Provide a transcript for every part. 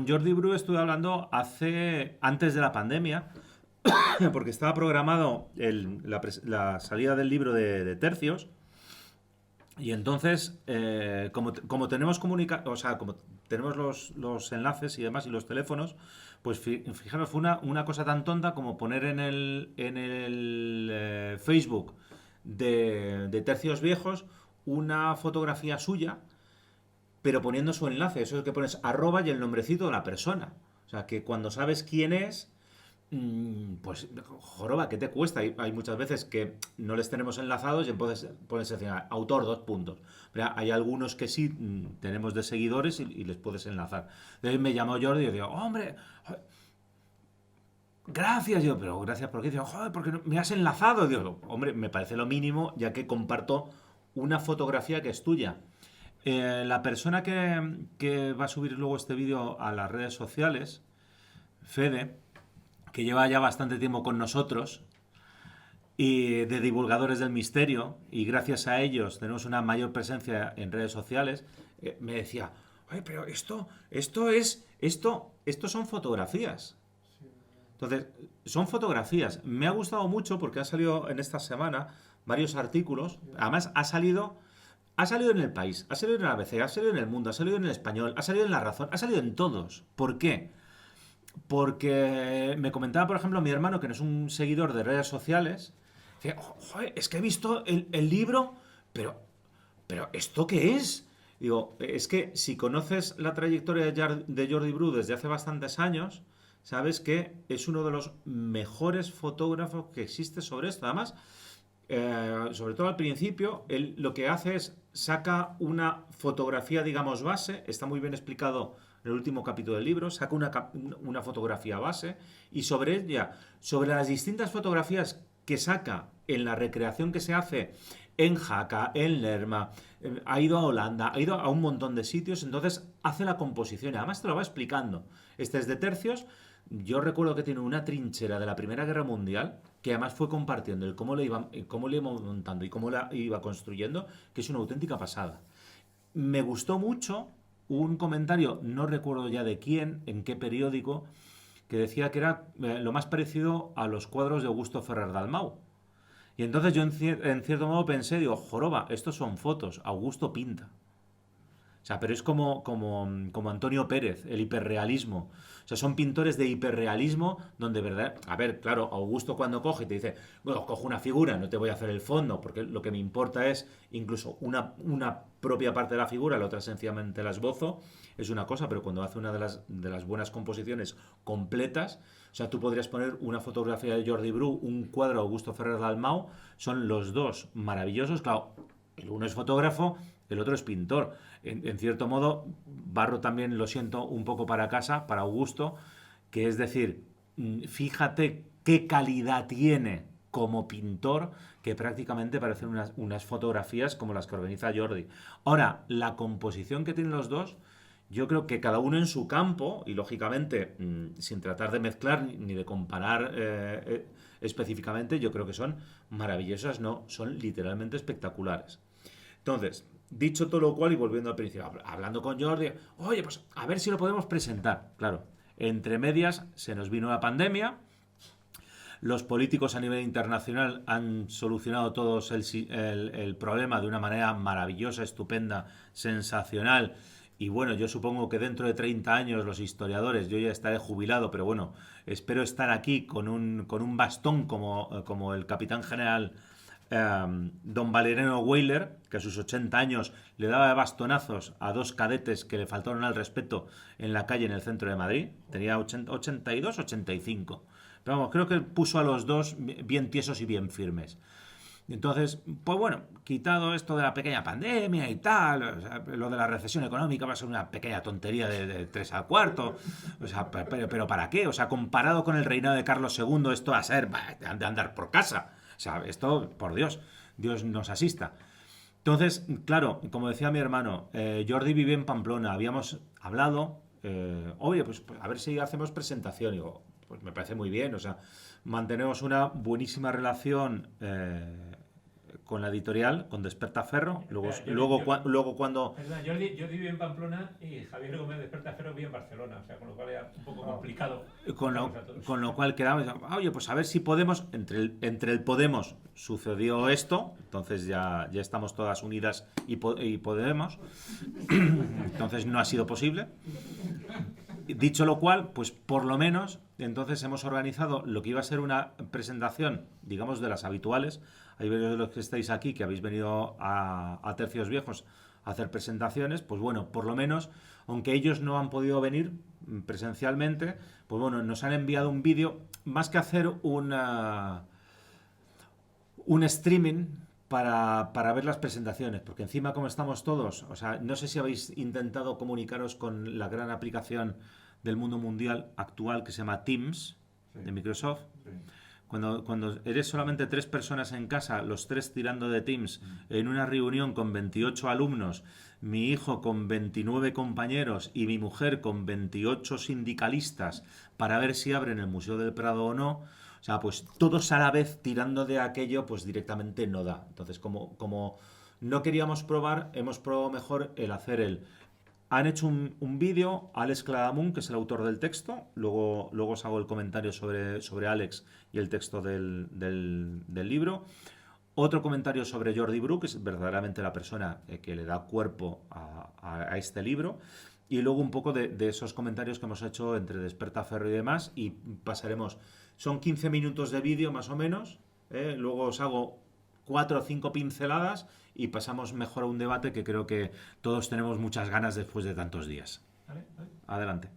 con Jordi Bru estuve hablando antes de la pandemia, porque estaba programado la salida del libro de Tercios, y entonces, como tenemos o sea, como tenemos los enlaces y demás y los teléfonos, pues fijaros, fue una cosa tan tonta como poner en el Facebook de Tercios Viejos una fotografía suya, pero poniendo su enlace. Eso es que pones arroba y el nombrecito de la persona. O sea, que cuando sabes quién es, pues, joroba, ¿qué te cuesta? Hay muchas veces que no les tenemos enlazados y entonces pones encima, autor, dos puntos. Pero hay algunos que sí tenemos de seguidores y les puedes enlazar. Entonces me llamó Jordi y yo digo, hombre, gracias. Yo, pero gracias por qué. Digo, joder, porque me has enlazado. Digo, hombre, me parece lo mínimo, ya que comparto una fotografía que es tuya. La persona que va a subir luego este vídeo a las redes sociales, Fede, que lleva ya bastante tiempo con nosotros y de divulgadores del misterio, y gracias a ellos tenemos una mayor presencia en redes sociales, me decía, oye, pero esto son fotografías. Entonces, son fotografías. Me ha gustado mucho porque ha salido en esta semana varios artículos. Además, ha salido en El País, ha salido en el ABC, ha salido en El Mundo, ha salido en El Español, ha salido en La Razón, ha salido en todos. ¿Por qué? Porque me comentaba, por ejemplo, mi hermano, que no es un seguidor de redes sociales, decía, joder, es que he visto el libro, pero, pero ¿esto qué es? Digo, es que si conoces la trayectoria de Jordi Bru desde hace bastantes años, sabes que es uno de los mejores fotógrafos que existe sobre esto. Además, sobre todo al principio, él lo que hace es saca una fotografía, digamos, base, está muy bien explicado en el último capítulo del libro, saca una fotografía base y sobre ella, sobre las distintas fotografías que saca en la recreación que se hace en Jaca, en Lerma, ha ido a Holanda, ha ido a un montón de sitios, entonces hace la composición y además te lo va explicando. Este es de Tercios. Yo recuerdo que tiene una trinchera de la Primera Guerra Mundial que además fue compartiendo el cómo le iba montando y cómo la iba construyendo, que es una auténtica pasada. Me gustó mucho un comentario, no recuerdo ya de quién, en qué periódico, que decía que era lo más parecido a los cuadros de Augusto Ferrer Dalmau. Y entonces yo en cierto modo pensé, digo, joroba, estos son fotos, Augusto pinta. O sea, pero es como Antonio Pérez, el hiperrealismo. O sea, son pintores de hiperrealismo donde, ¿verdad? A ver, claro, Augusto cuando coge y te dice, bueno, cojo una figura, no te voy a hacer el fondo, porque lo que me importa es incluso una propia parte de la figura, la otra sencillamente la esbozo, es una cosa, pero cuando hace una de las buenas composiciones completas, o sea, tú podrías poner una fotografía de Jordi Bru, un cuadro de Augusto Ferrer Dalmau, son los dos maravillosos, claro, el uno es fotógrafo, el otro es pintor. En cierto modo, barro también lo siento un poco para casa, para Augusto, que es decir, fíjate qué calidad tiene como pintor, que prácticamente parecen unas fotografías como las que organiza Jordi. Ahora, la composición que tienen los dos, yo creo que cada uno en su campo, y lógicamente, sin tratar de mezclar ni de comparar específicamente, yo creo que son maravillosas, no, son literalmente espectaculares. Entonces, dicho todo lo cual y volviendo al principio, hablando con Jordi, oye, pues a ver si lo podemos presentar. Claro, entre medias se nos vino la pandemia, los políticos a nivel internacional han solucionado todos el problema de una manera maravillosa, estupenda, sensacional. Y bueno, yo supongo que dentro de 30 años los historiadores, yo ya estaré jubilado, pero bueno, espero estar aquí con un bastón como el capitán general don Valeriano Weyler, que a sus 80 años le daba bastonazos a dos cadetes que le faltaron al respeto en la calle en el centro de Madrid. Tenía 82, 85. Pero vamos, creo que puso a los dos bien tiesos y bien firmes. Entonces, pues bueno, quitado esto de la pequeña pandemia y tal, o sea, lo de la recesión económica va a ser una pequeña tontería de 3 al cuarto, o sea, pero ¿para qué? O sea, comparado con el reinado de Carlos II, esto va a ser de andar por casa. O sea, esto, por Dios, Dios nos asista. Entonces, claro, como decía mi hermano, Jordi vive en Pamplona, habíamos hablado, oye, pues a ver si hacemos presentación. Y digo, pues me parece muy bien, o sea, mantenemos una buenísima relación con la editorial, con Despertaferro. Luego cuando... Perdona, Jordi vive en Pamplona y Javier Gómez Despertaferro vive en Barcelona, o sea, con lo cual era un poco complicado. Con lo cual quedamos, oye, pues a ver si podemos, entre el Podemos sucedió esto, entonces ya estamos todas unidas y podemos, entonces no ha sido posible. Dicho lo cual, pues por lo menos, entonces hemos organizado lo que iba a ser una presentación, digamos, de las habituales. Hay varios de los que estáis aquí que habéis venido a Tercios Viejos a hacer presentaciones, pues bueno, por lo menos, aunque ellos no han podido venir presencialmente, pues bueno, nos han enviado un vídeo, más que hacer un streaming para ver las presentaciones, porque encima como estamos todos, o sea, no sé si habéis intentado comunicaros con la gran aplicación del mundo mundial actual que se llama Teams, de Microsoft. Sí. Cuando eres solamente 3 personas en casa, los 3 tirando de Teams, en una reunión con 28 alumnos, mi hijo con 29 compañeros y mi mujer con 28 sindicalistas para ver si abren el Museo del Prado o no, o sea, pues todos a la vez tirando de aquello, pues directamente no da. Entonces, como no queríamos probar, hemos probado mejor el hacer Han hecho un vídeo, Alex Cladamun, que es el autor del texto, luego os hago el comentario sobre Alex y el texto del libro. Otro comentario sobre Jordi Bru, que es verdaderamente la persona que le da cuerpo a este libro. Y luego un poco de esos comentarios que hemos hecho entre Despertaferro y demás. Y pasaremos, son 15 minutos de vídeo más o menos. Luego os hago 4 o 5 pinceladas y pasamos mejor a un debate que creo que todos tenemos muchas ganas después de tantos días. Vale. Adelante.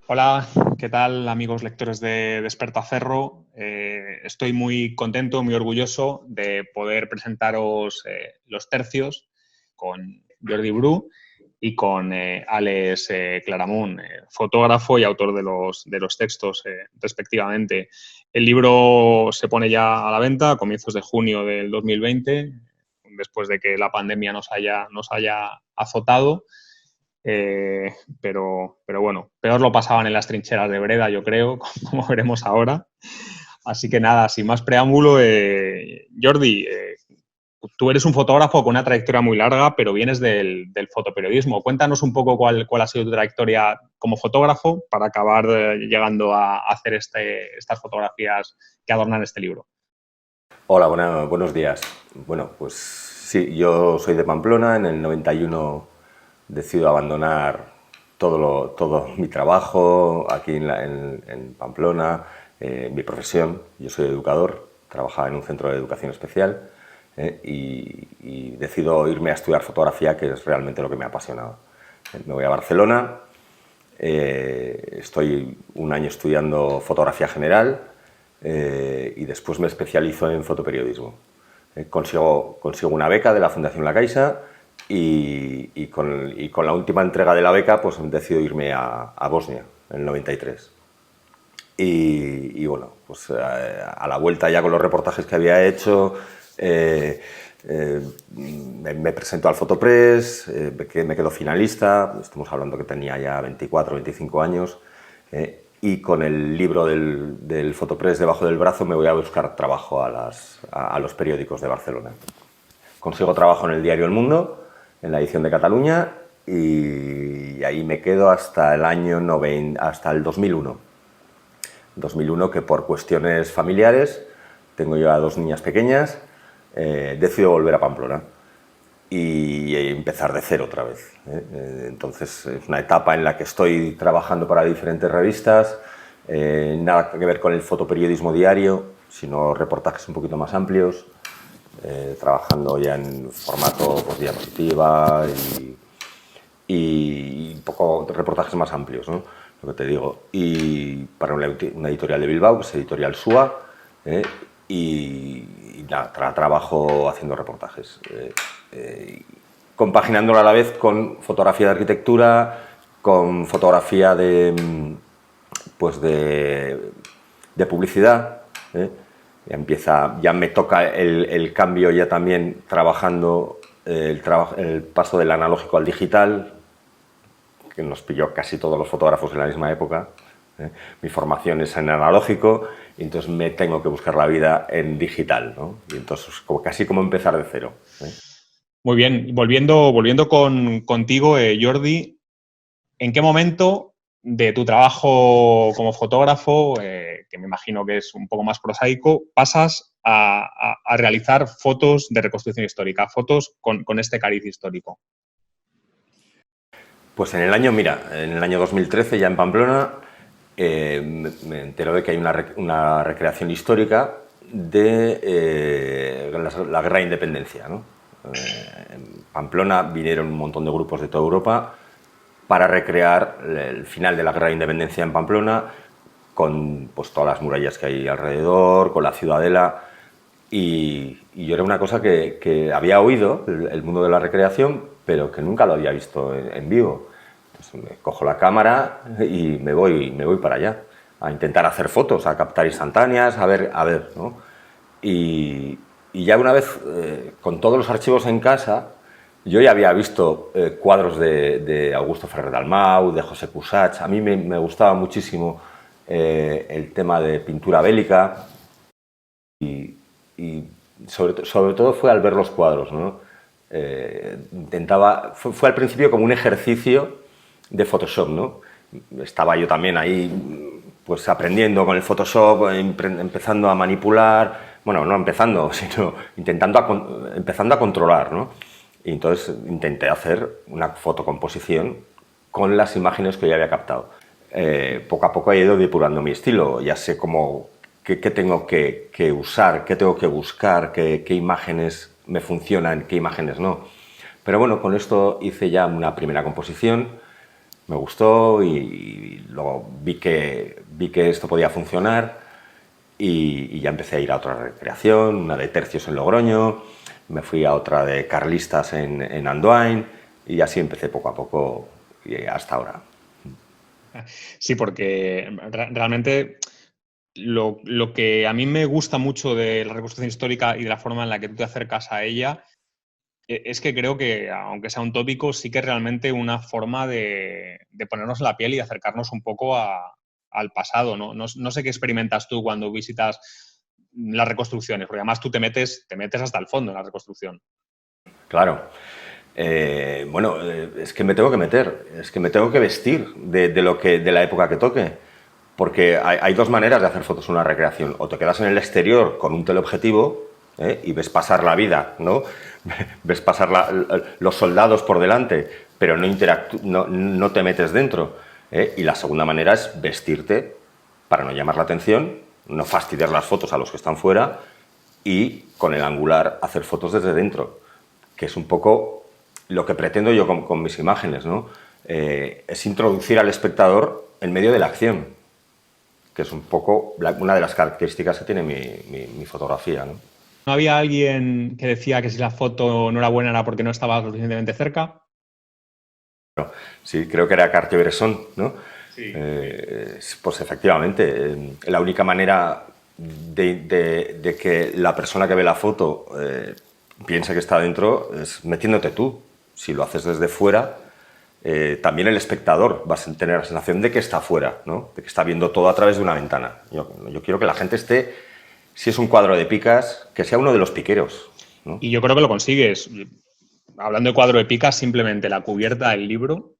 Hola, ¿qué tal amigos lectores de Despertaferro? Estoy muy contento, muy orgulloso de poder presentaros Los Tercios con Jordi Bru y con Alex Claramunt, fotógrafo y autor de los textos respectivamente. El libro se pone ya a la venta a comienzos de junio del 2020, después de que la pandemia nos haya azotado. Pero bueno, peor lo pasaban en las trincheras de Breda, yo creo, como veremos ahora. Así que nada, sin más preámbulo, Jordi, tú eres un fotógrafo con una trayectoria muy larga, pero vienes del fotoperiodismo. Cuéntanos un poco cuál ha sido tu trayectoria como fotógrafo para acabar llegando a hacer estas fotografías que adornan este libro. Hola, buenos días. Bueno, pues sí, yo soy de Pamplona. En el 91 decido abandonar todo mi trabajo aquí en Pamplona, mi profesión. Yo soy educador, trabajaba en un centro de educación especial y decido irme a estudiar fotografía, que es realmente lo que me ha apasionado. Me voy a Barcelona, estoy un año estudiando fotografía general y después me especializo en fotoperiodismo. Consigo una beca de la Fundación La Caixa y con la última entrega de la beca pues decido irme a Bosnia en el 93. Y bueno, pues a la vuelta ya con los reportajes que había hecho, me presento al Fotopress, me quedo finalista, estamos hablando que tenía ya 24 o 25 años, y con el libro del Fotopress debajo del brazo me voy a buscar trabajo a los periódicos de Barcelona. Consigo trabajo en el diario El Mundo, en la edición de Cataluña, y ahí me quedo hasta el 2001. 2001, que por cuestiones familiares, tengo yo a 2 niñas pequeñas, decido volver a Pamplona. y empezar de cero otra vez. Entonces es una etapa en la que estoy trabajando para diferentes revistas, nada que ver con el fotoperiodismo diario, sino reportajes un poquito más amplios, trabajando ya en formato pues, diapositiva y un poco reportajes más amplios, ¿no? Lo que te digo. Y para una editorial de Bilbao, que es Editorial SUA, y nada, trabajo haciendo reportajes. Compaginándolo a la vez con fotografía de arquitectura, con fotografía pues de publicidad. Ya me toca el cambio ya también trabajando el paso del analógico al digital, que nos pilló casi todos los fotógrafos en la misma época. Mi formación es en analógico y entonces me tengo que buscar la vida en digital, ¿no? Y entonces casi como empezar de cero. Muy bien. Volviendo contigo, Jordi, ¿en qué momento de tu trabajo como fotógrafo, que me imagino que es un poco más prosaico, pasas a realizar fotos de reconstrucción histórica, fotos con este cariz histórico? Pues en el año 2013, ya en Pamplona, me entero de que hay una recreación histórica de la Guerra de Independencia, ¿no? En Pamplona vinieron un montón de grupos de toda Europa para recrear el final de la Guerra de Independencia en Pamplona, con pues, todas las murallas que hay alrededor, con la ciudadela. Y yo era una cosa que había oído, el mundo de la recreación, pero que nunca lo había visto en vivo. Entonces me cojo la cámara y me voy para allá, a intentar hacer fotos, a captar instantáneas, a ver, ¿no? Y ya una vez, con todos los archivos en casa, yo ya había visto cuadros de Augusto Ferrer Dalmau, de José Cussach. A mí me gustaba muchísimo el tema de pintura bélica y sobre todo fue al ver los cuadros, ¿no? Fue al principio como un ejercicio de Photoshop, ¿no? Estaba yo también ahí pues aprendiendo con el Photoshop, empezando a manipular, bueno, no empezando, sino empezando a controlar, ¿no? Y entonces intenté hacer una fotocomposición con las imágenes que ya había captado. Poco a poco he ido depurando mi estilo, ya sé cómo qué tengo que usar, qué tengo que buscar, qué imágenes me funcionan, qué imágenes no. Pero bueno, con esto hice ya una primera composición, me gustó y luego vi que esto podía funcionar y ya empecé a ir a otra recreación, una de tercios en Logroño, me fui a otra de carlistas en Andoain y así empecé poco a poco y hasta ahora. Sí, porque realmente lo que a mí me gusta mucho de la reconstrucción histórica y de la forma en la que tú te acercas a ella es que creo que, aunque sea un tópico, sí que es realmente una forma de ponernos en la piel y acercarnos un poco al pasado, ¿no? No sé qué experimentas tú cuando visitas las reconstrucciones, porque además tú te metes hasta el fondo en la reconstrucción. Claro. Bueno, es que me tengo que meter, es que me tengo que vestir de la época que toque. Porque hay dos maneras de hacer fotos en una recreación. O te quedas en el exterior con un teleobjetivo y ves pasar la vida, ¿no? Ves pasar los soldados por delante, pero no te metes dentro. Y la segunda manera es vestirte para no llamar la atención, no fastidiar las fotos a los que están fuera y con el angular hacer fotos desde dentro, que es un poco lo que pretendo yo con mis imágenes, ¿no? Es introducir al espectador en medio de la acción, que es un poco una de las características que tiene mi fotografía, ¿no? ¿No había alguien que decía que si la foto no era buena era porque no estaba lo suficientemente cerca? Bueno, sí, creo que era Cartier-Bresson, ¿no? Sí. Pues efectivamente, la única manera de que la persona que ve la foto piense que está dentro es metiéndote tú. Si lo haces desde fuera, también el espectador va a tener la sensación de que está fuera, ¿no? De que está viendo todo a través de una ventana. Yo quiero que la gente esté, si es un cuadro de Picas, que sea uno de los piqueros, ¿no? Y yo creo que lo consigues. Hablando de cuadro de Picas, simplemente la cubierta del libro,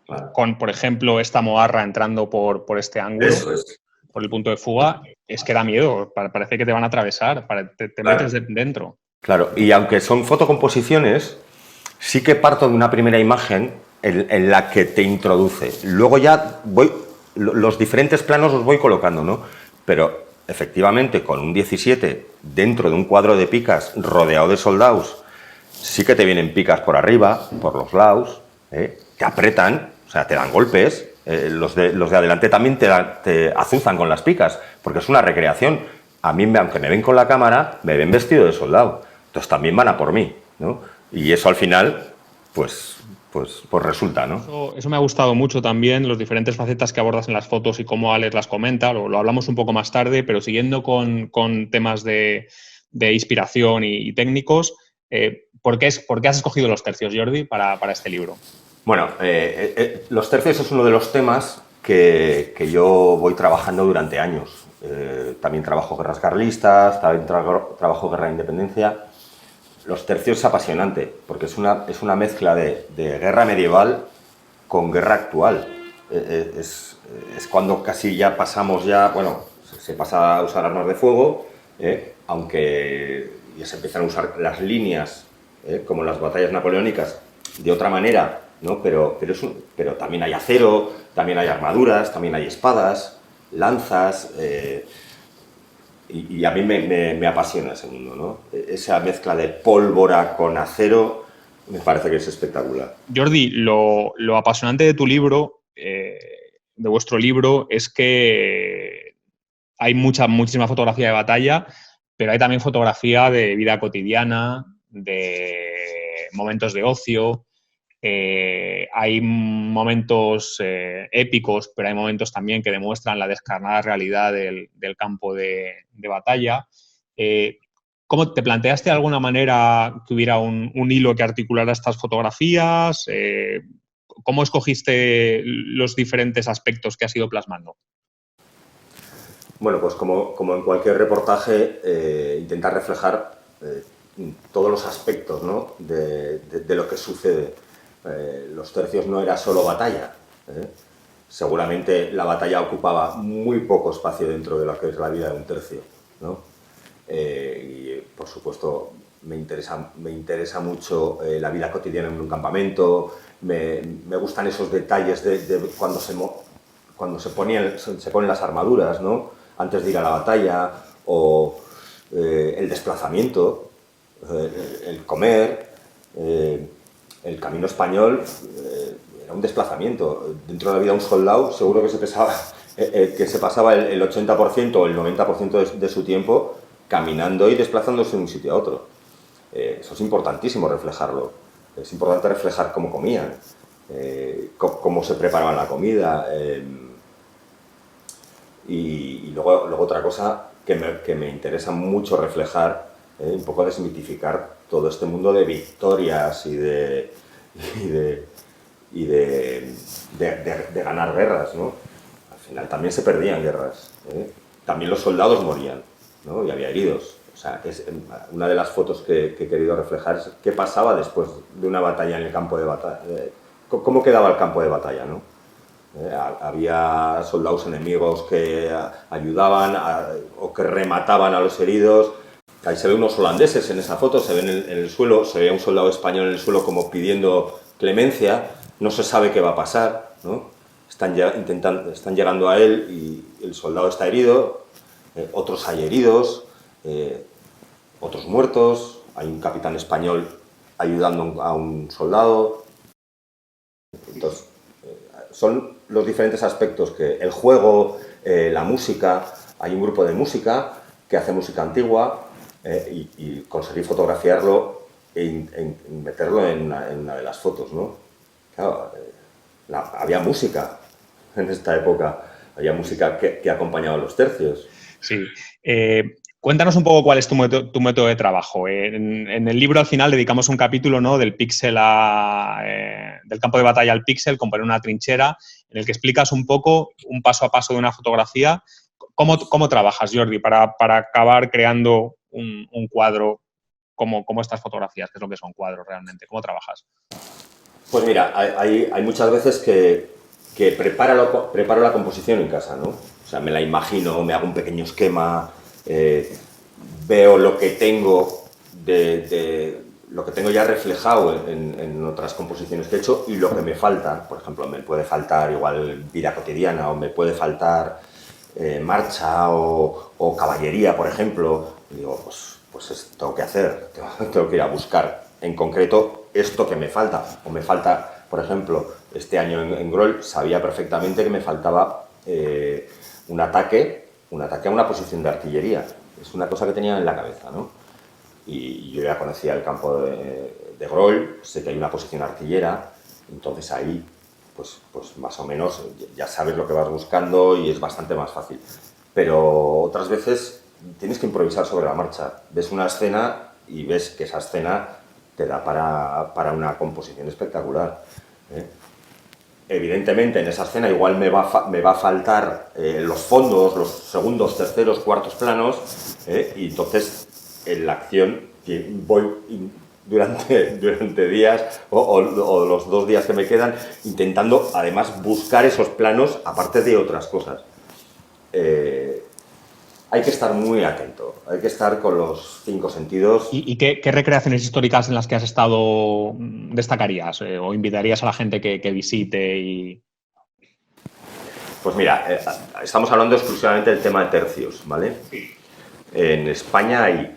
Claro. con, por ejemplo, esta moarra entrando por este ángulo, Eso es. por el punto de fuga, es que da miedo. Parece que te van a atravesar, te Claro. metes dentro. Claro, y aunque son fotocomposiciones, sí que parto de una primera imagen en la que te introduce. Luego ya los diferentes planos los voy colocando, ¿no? Pero efectivamente con un 17 dentro de un cuadro de picas rodeado de soldados, sí que te vienen picas por arriba, por los lados, te apretan, o sea, te dan golpes. Los de adelante también te azuzan con las picas, porque es una recreación. A mí, aunque me ven con la cámara, me ven vestido de soldado. Entonces también van a por mí, ¿no? Y eso al final, pues resulta, ¿no? Eso me ha gustado mucho también, las diferentes facetas que abordas en las fotos y cómo Alex las comenta. Lo hablamos un poco más tarde, pero siguiendo con temas de inspiración y técnicos, ¿por qué has escogido los tercios, Jordi, para este libro? Bueno, los tercios es uno de los temas que yo voy trabajando durante años. También trabajo guerras carlistas, también trabajo guerra de independencia. Los tercios es apasionante, porque es una mezcla de guerra medieval con guerra actual. Es cuando casi ya pasamos bueno, se pasa a usar armas de fuego, aunque ya se empiezan a usar las líneas, como en las batallas napoleónicas, de otra manera, ¿no? Pero también hay acero, también hay armaduras, también hay espadas, lanzas... Y a mí me apasiona ese mundo, ¿no? Esa mezcla de pólvora con acero me parece que es espectacular. Jordi, lo apasionante de tu libro, de vuestro libro, es que hay muchísima fotografía de batalla, pero hay también fotografía de vida cotidiana, de momentos de ocio. Hay momentos épicos, pero hay momentos también que demuestran la descarnada realidad del campo de batalla. ¿Cómo te planteaste de alguna manera que hubiera un hilo que articulara estas fotografías? ¿Cómo escogiste los diferentes aspectos que has ido plasmando? Bueno, pues como en cualquier reportaje, intentar reflejar todos los aspectos, ¿no? de lo que sucede. Los tercios no era solo batalla. Seguramente la batalla ocupaba muy poco espacio dentro de lo que es la vida de un tercio, ¿no? Y por supuesto me interesa mucho la vida cotidiana en un campamento. Me gustan esos detalles de cuando se ponen las armaduras, ¿no? Antes de ir a la batalla, o el desplazamiento, el comer. El camino español era un desplazamiento. Dentro de la vida de un soldado seguro que se pasaba el 80% o el 90% de su tiempo caminando y desplazándose de un sitio a otro. Eso es importantísimo reflejarlo. Es importante reflejar cómo comían, cómo se preparaban la comida. Y luego otra cosa que me interesa mucho reflejar, un poco desmitificar todo este mundo de victorias y de ganar guerras, ¿no? Al final también se perdían guerras, también los soldados morían, ¿no? Y había heridos. O sea, una de las fotos que he querido reflejar es qué pasaba después de una batalla en el campo de batalla, cómo quedaba el campo de batalla, ¿no? Había soldados enemigos que ayudaban o que remataban a los heridos. Ahí se ve unos holandeses en esa foto, se ven en el suelo, se ve a un soldado español en el suelo como pidiendo clemencia. No se sabe qué va a pasar, ¿no? Están llegando a él y el soldado está herido, otros hay heridos, otros muertos, hay un capitán español ayudando a un soldado. Entonces, son los diferentes aspectos que el juego, la música, hay un grupo de música que hace música antigua, y conseguir fotografiarlo e meterlo en una de las fotos, ¿no? Claro, había música en esta época, había música que acompañaba a los tercios. Sí. Cuéntanos un poco cuál es tu método de trabajo. En el libro al final dedicamos un capítulo, ¿no? Del píxel del campo de batalla al píxel, como poner una trinchera, en el que explicas un poco, un paso a paso de una fotografía. ¿Cómo trabajas, Jordi, para acabar creando un cuadro como estas fotografías? ¿Qué es lo que son cuadros realmente? ¿Cómo trabajas? Pues mira, hay muchas veces que preparo la composición en casa, ¿no? O sea, me la imagino, me hago un pequeño esquema, veo lo que tengo de lo que tengo ya reflejado en otras composiciones que he hecho y lo que me falta. Por ejemplo, me puede faltar igual vida cotidiana o me puede faltar marcha o caballería, por ejemplo. Y digo, pues tengo que hacer, tengo que ir a buscar en concreto esto que me falta. O me falta, por ejemplo, este año en Groll sabía perfectamente que me faltaba un ataque a una posición de artillería. Es una cosa que tenía en la cabeza, ¿no? Y yo ya conocía el campo de Groll, sé que hay una posición artillera, entonces ahí, pues más o menos ya sabes lo que vas buscando y es bastante más fácil. Pero otras veces tienes que improvisar sobre la marcha. Ves una escena y ves que esa escena te da para una composición espectacular, ¿eh? Evidentemente, en esa escena igual me va a faltar los fondos, los segundos, terceros, cuartos planos, y entonces en la acción voy durante días o los 2 días que me quedan intentando además buscar esos planos aparte de otras cosas. Hay que estar muy atento, hay que estar con los 5 sentidos. ¿Y qué recreaciones históricas en las que has estado destacarías o invitarías a la gente que visite? Pues mira, estamos hablando exclusivamente del tema de tercios, ¿vale? En España hay,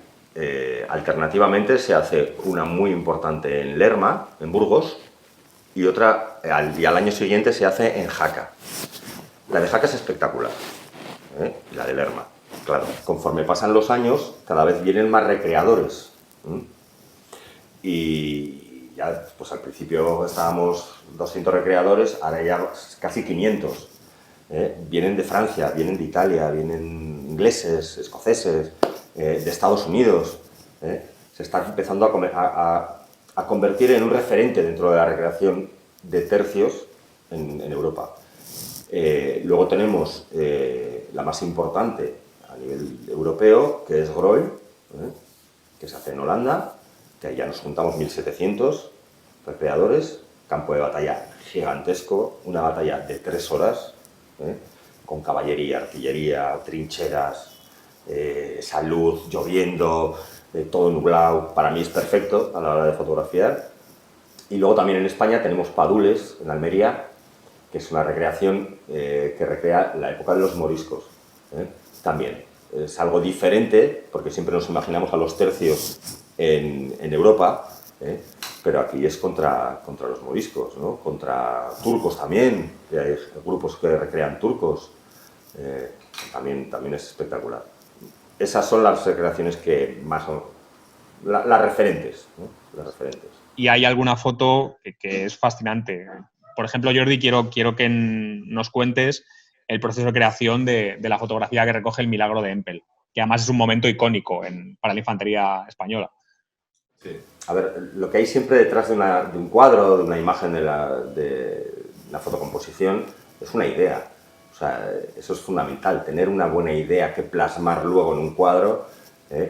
alternativamente, se hace una muy importante en Lerma, en Burgos, y otra, al año siguiente se hace en Jaca. La de Jaca es espectacular, la de Lerma. Claro, conforme pasan los años, cada vez vienen más recreadores. Y ya, pues al principio estábamos 200 recreadores, ahora ya casi 500. Vienen de Francia, vienen de Italia, vienen ingleses, escoceses, de Estados Unidos. Se está empezando a convertir en un referente dentro de la recreación de tercios en Europa. Luego tenemos la más importante a nivel europeo, que es Groll, que se hace en Holanda, que ahí ya nos juntamos 1700 recreadores, campo de batalla gigantesco, una batalla de 3 horas, con caballería, artillería, trincheras, esa luz, lloviendo, todo nublado. Para mí es perfecto a la hora de fotografiar. Y luego también en España tenemos Padules, en Almería, que es una recreación que recrea la época de los moriscos. También es algo diferente, porque siempre nos imaginamos a los tercios en Europa, pero aquí es contra los moriscos, ¿no? Contra turcos también, que hay grupos que recrean turcos, también es espectacular. Esas son las recreaciones que más son las referentes, ¿no? Las referentes. Y hay alguna foto que es fascinante. Por ejemplo, Jordi, quiero que nos cuentes el proceso de creación de la fotografía que recoge el Milagro de Empel, que además es un momento icónico para la infantería española. Sí. A ver, lo que hay siempre detrás de un cuadro, de una imagen de la fotocomposición, es una idea. O sea, eso es fundamental, tener una buena idea que plasmar luego en un cuadro,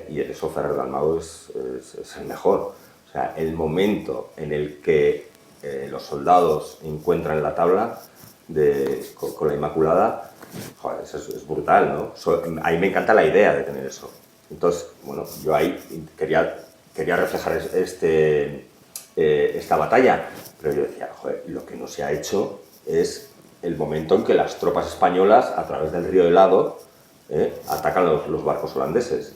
y eso Ferrer Dalmau es el mejor. O sea, el momento en el que los soldados encuentran la tabla con la Inmaculada, joder, eso es brutal, ¿no? A mí me encanta la idea de tener eso. Entonces, bueno, yo ahí quería reflejar esta batalla, pero yo decía, joder, lo que no se ha hecho es el momento en que las tropas españolas, a través del río Helado, atacan los barcos holandeses.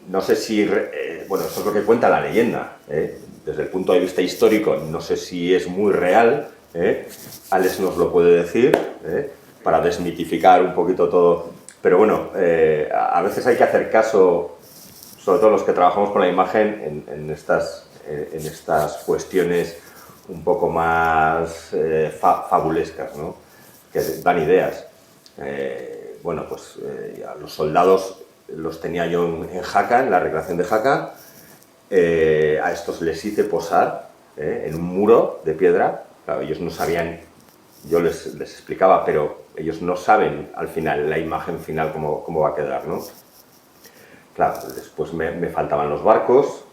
No sé si... bueno, eso es lo que cuenta la leyenda. Desde el punto de vista histórico, no sé si es muy real. Alex nos lo puede decir, para desmitificar un poquito todo. Pero bueno, a veces hay que hacer caso, sobre todo los que trabajamos con la imagen, en estas cuestiones un poco más fabulescas, ¿no? Que dan ideas. Bueno, pues a los soldados los tenía yo en Jaca, en la recreación de Jaca. A estos les hice posar en un muro de piedra. Claro, ellos no sabían, yo les explicaba, pero ellos no saben al final, la imagen final, cómo va a quedar, ¿no? Claro, después me faltaban los barcos,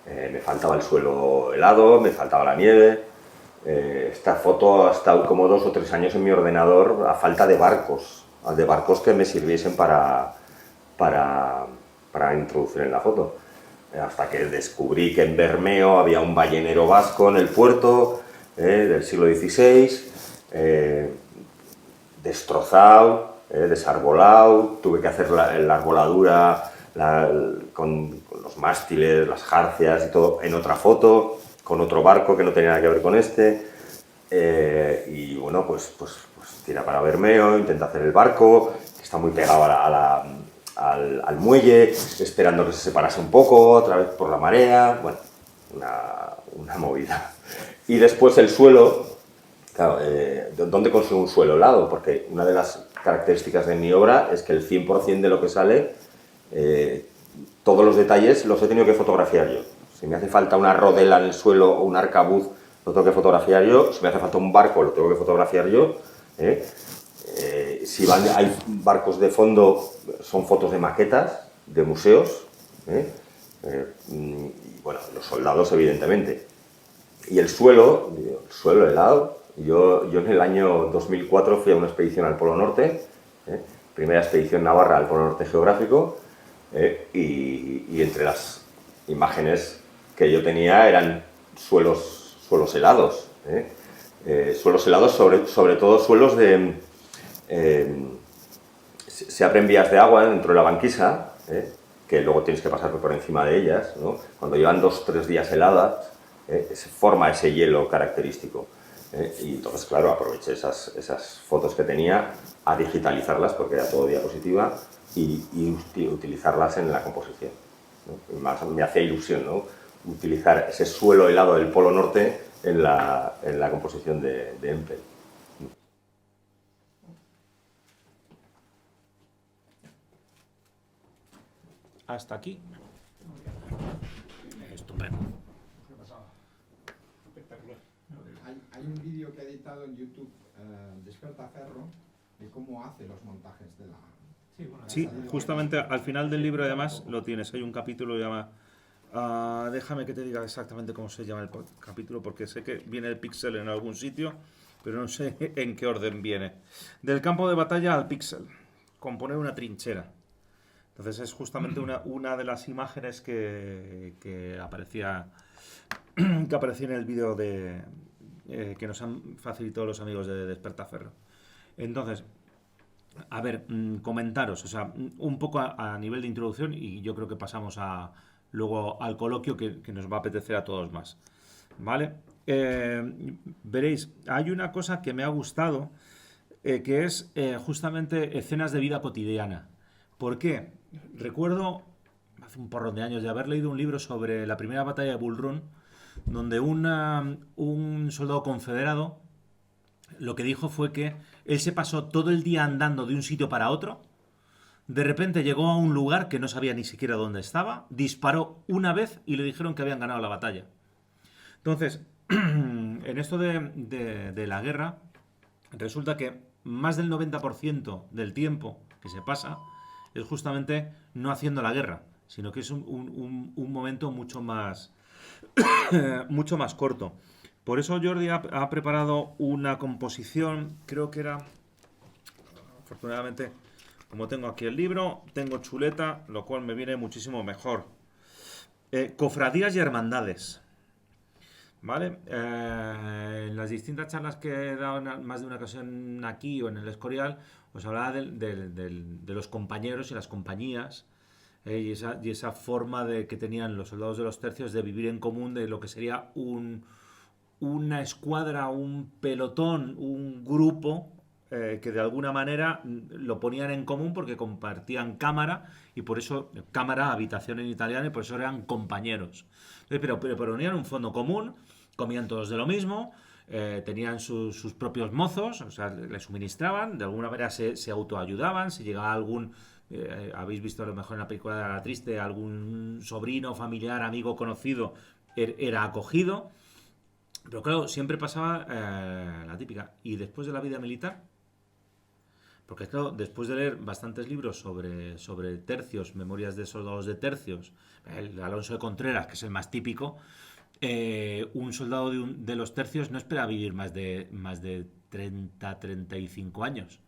me faltaba el suelo helado, me faltaba la nieve. Esta foto ha estado como 2 o 3 años en mi ordenador a falta de barcos que me sirviesen para para introducir en la foto. Hasta que descubrí que en Bermeo había un ballenero vasco en el puerto del siglo XVI, destrozado, desarbolado, tuve que hacer la arboladura con los mástiles, las jarcias y todo en otra foto, con otro barco que no tenía nada que ver con este, y bueno, pues tira para Bermeo, intenta hacer el barco, que está muy pegado al muelle, esperando que se separase un poco, otra vez por la marea, bueno, una movida. Y después el suelo, claro, ¿dónde consigo un suelo helado? Porque una de las características de mi obra es que el 100% de lo que sale, todos los detalles los he tenido que fotografiar yo. Si me hace falta una rodela en el suelo o un arcabuz, lo tengo que fotografiar yo. Si me hace falta un barco, lo tengo que fotografiar yo. Si hay barcos de fondo, son fotos de maquetas, de museos. Y bueno, los soldados, evidentemente. Y el suelo helado. Yo en el año 2004 fui a una expedición al Polo Norte, primera expedición navarra al Polo Norte geográfico, y entre las imágenes que yo tenía eran suelos helados. Suelos helados, sobre todo suelos de... se abren vías de agua dentro de la banquisa, que luego tienes que pasar por encima de ellas, ¿no? Cuando llevan 2 o 3 días heladas, se forma ese hielo característico. Y entonces, claro, aproveché esas fotos que tenía a digitalizarlas, porque era todo diapositiva, y utilizarlas en la composición, ¿no? Y más me hacía ilusión, ¿no?, utilizar ese suelo helado del Polo Norte en la composición de Empel. Hasta aquí. Estupendo. Hay un vídeo que he editado en YouTube, Despertaferro, de cómo hace los montajes de la... Sí, justamente al final del libro además lo tienes. Hay un capítulo que llama... déjame que te diga exactamente cómo se llama el capítulo, porque sé que viene el píxel en algún sitio, pero no sé en qué orden viene. Del campo de batalla al píxel. Componer una trinchera. Entonces es justamente una de las imágenes que aparecía en el vídeo que nos han facilitado los amigos de Despertaferro. Entonces, a ver, comentaros, o sea, un poco a nivel de introducción, y yo creo que pasamos luego al coloquio que nos va a apetecer a todos más. ¿Vale? Veréis, hay una cosa que me ha gustado, que es justamente escenas de vida cotidiana. ¿Por qué? Recuerdo, hace un porrón de años, de haber leído un libro sobre la primera batalla de Bull Run, donde un soldado confederado lo que dijo fue que él se pasó todo el día andando de un sitio para otro, de repente llegó a un lugar que no sabía ni siquiera dónde estaba, disparó una vez y le dijeron que habían ganado la batalla. Entonces, en esto de la guerra, resulta que más del 90% del tiempo que se pasa es justamente no haciendo la guerra, sino que es un momento mucho más corto. Por eso Jordi ha preparado una composición, creo que era, afortunadamente, como tengo aquí el libro, tengo chuleta, lo cual me viene muchísimo mejor. Cofradías y hermandades. ¿Vale? En las distintas charlas que he dado en más de una ocasión aquí o en el Escorial, os hablaba de los compañeros y las compañías, y esa forma que tenían los soldados de los tercios de vivir en común, de lo que sería una escuadra, un pelotón, un grupo, que de alguna manera lo ponían en común porque compartían cámara, y por eso, cámara, habitación en italiano, y por eso eran compañeros. Pero unían un fondo común, comían todos de lo mismo, tenían sus propios mozos, o sea, les suministraban, de alguna manera se autoayudaban, si llegaba algún... habéis visto a lo mejor en la película de La Triste, algún sobrino, familiar, amigo, conocido, era acogido. Pero claro, siempre pasaba la típica. Y después de la vida militar, porque claro, después de leer bastantes libros sobre tercios, memorias de soldados de tercios, el Alonso de Contreras, que es el más típico, un soldado de los tercios no espera vivir más de 30, 35 años.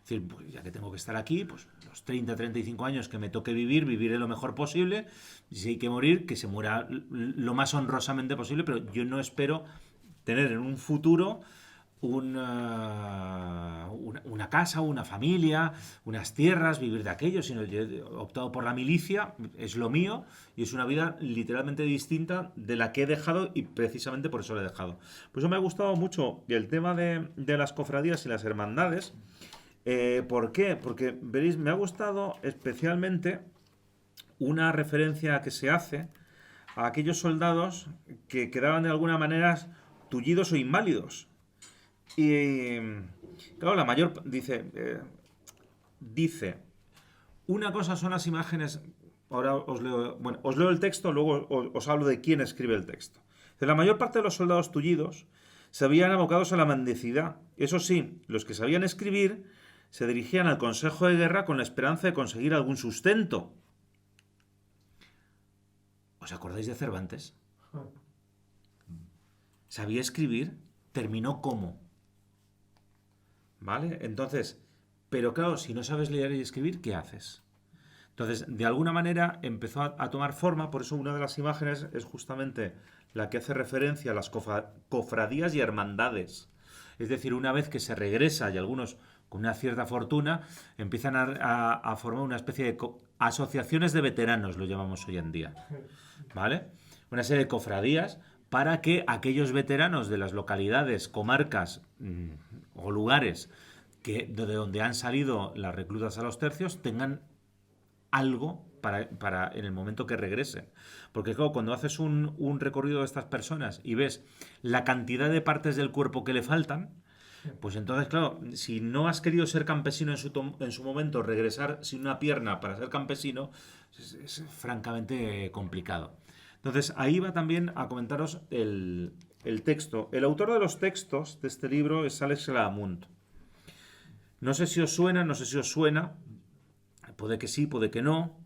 Es decir, pues ya que tengo que estar aquí, pues los 30, 35 años que me toque vivir, viviré lo mejor posible. Y si hay que morir, que se muera lo más honrosamente posible, pero yo no espero tener en un futuro una casa, una familia, unas tierras, vivir de aquello, sino yo he optado por la milicia, es lo mío, y es una vida literalmente distinta de la que he dejado y precisamente por eso la he dejado. Por eso me ha gustado mucho el tema de las cofradías y las hermandades. ¿Por qué? Porque, veréis, me ha gustado especialmente una referencia que se hace a aquellos soldados que quedaban de alguna manera tullidos o inválidos. Y claro, la mayor dice, una cosa son las imágenes, ahora os leo el texto, luego os hablo de quién escribe el texto. La mayor parte de los soldados tullidos se habían abocados a la mendicidad. Eso sí, los que sabían escribir se dirigían al consejo de guerra con la esperanza de conseguir algún sustento. ¿Os acordáis de Cervantes? Sabía escribir, terminó como. ¿Vale? Entonces, pero claro, si no sabes leer y escribir, ¿qué haces? Entonces, de alguna manera empezó a tomar forma, por eso una de las imágenes es justamente la que hace referencia a las cofradías y hermandades. Es decir, una vez que se regresa y algunos con una cierta fortuna empiezan a formar una especie de asociaciones de veteranos, lo llamamos hoy en día. ¿Vale? Una serie de cofradías para que aquellos veteranos de las localidades, comarcas o lugares de donde han salido las reclutas a los tercios tengan algo para en el momento que regresen. Porque claro, cuando haces un recorrido de estas personas y ves la cantidad de partes del cuerpo que le faltan, pues entonces, claro, si no has querido ser campesino en su momento, regresar sin una pierna para ser campesino es francamente complicado. Entonces, ahí va también a comentaros el texto. El autor de los textos de este libro es Alex Lamunt. No sé si os suena, puede que sí, puede que no.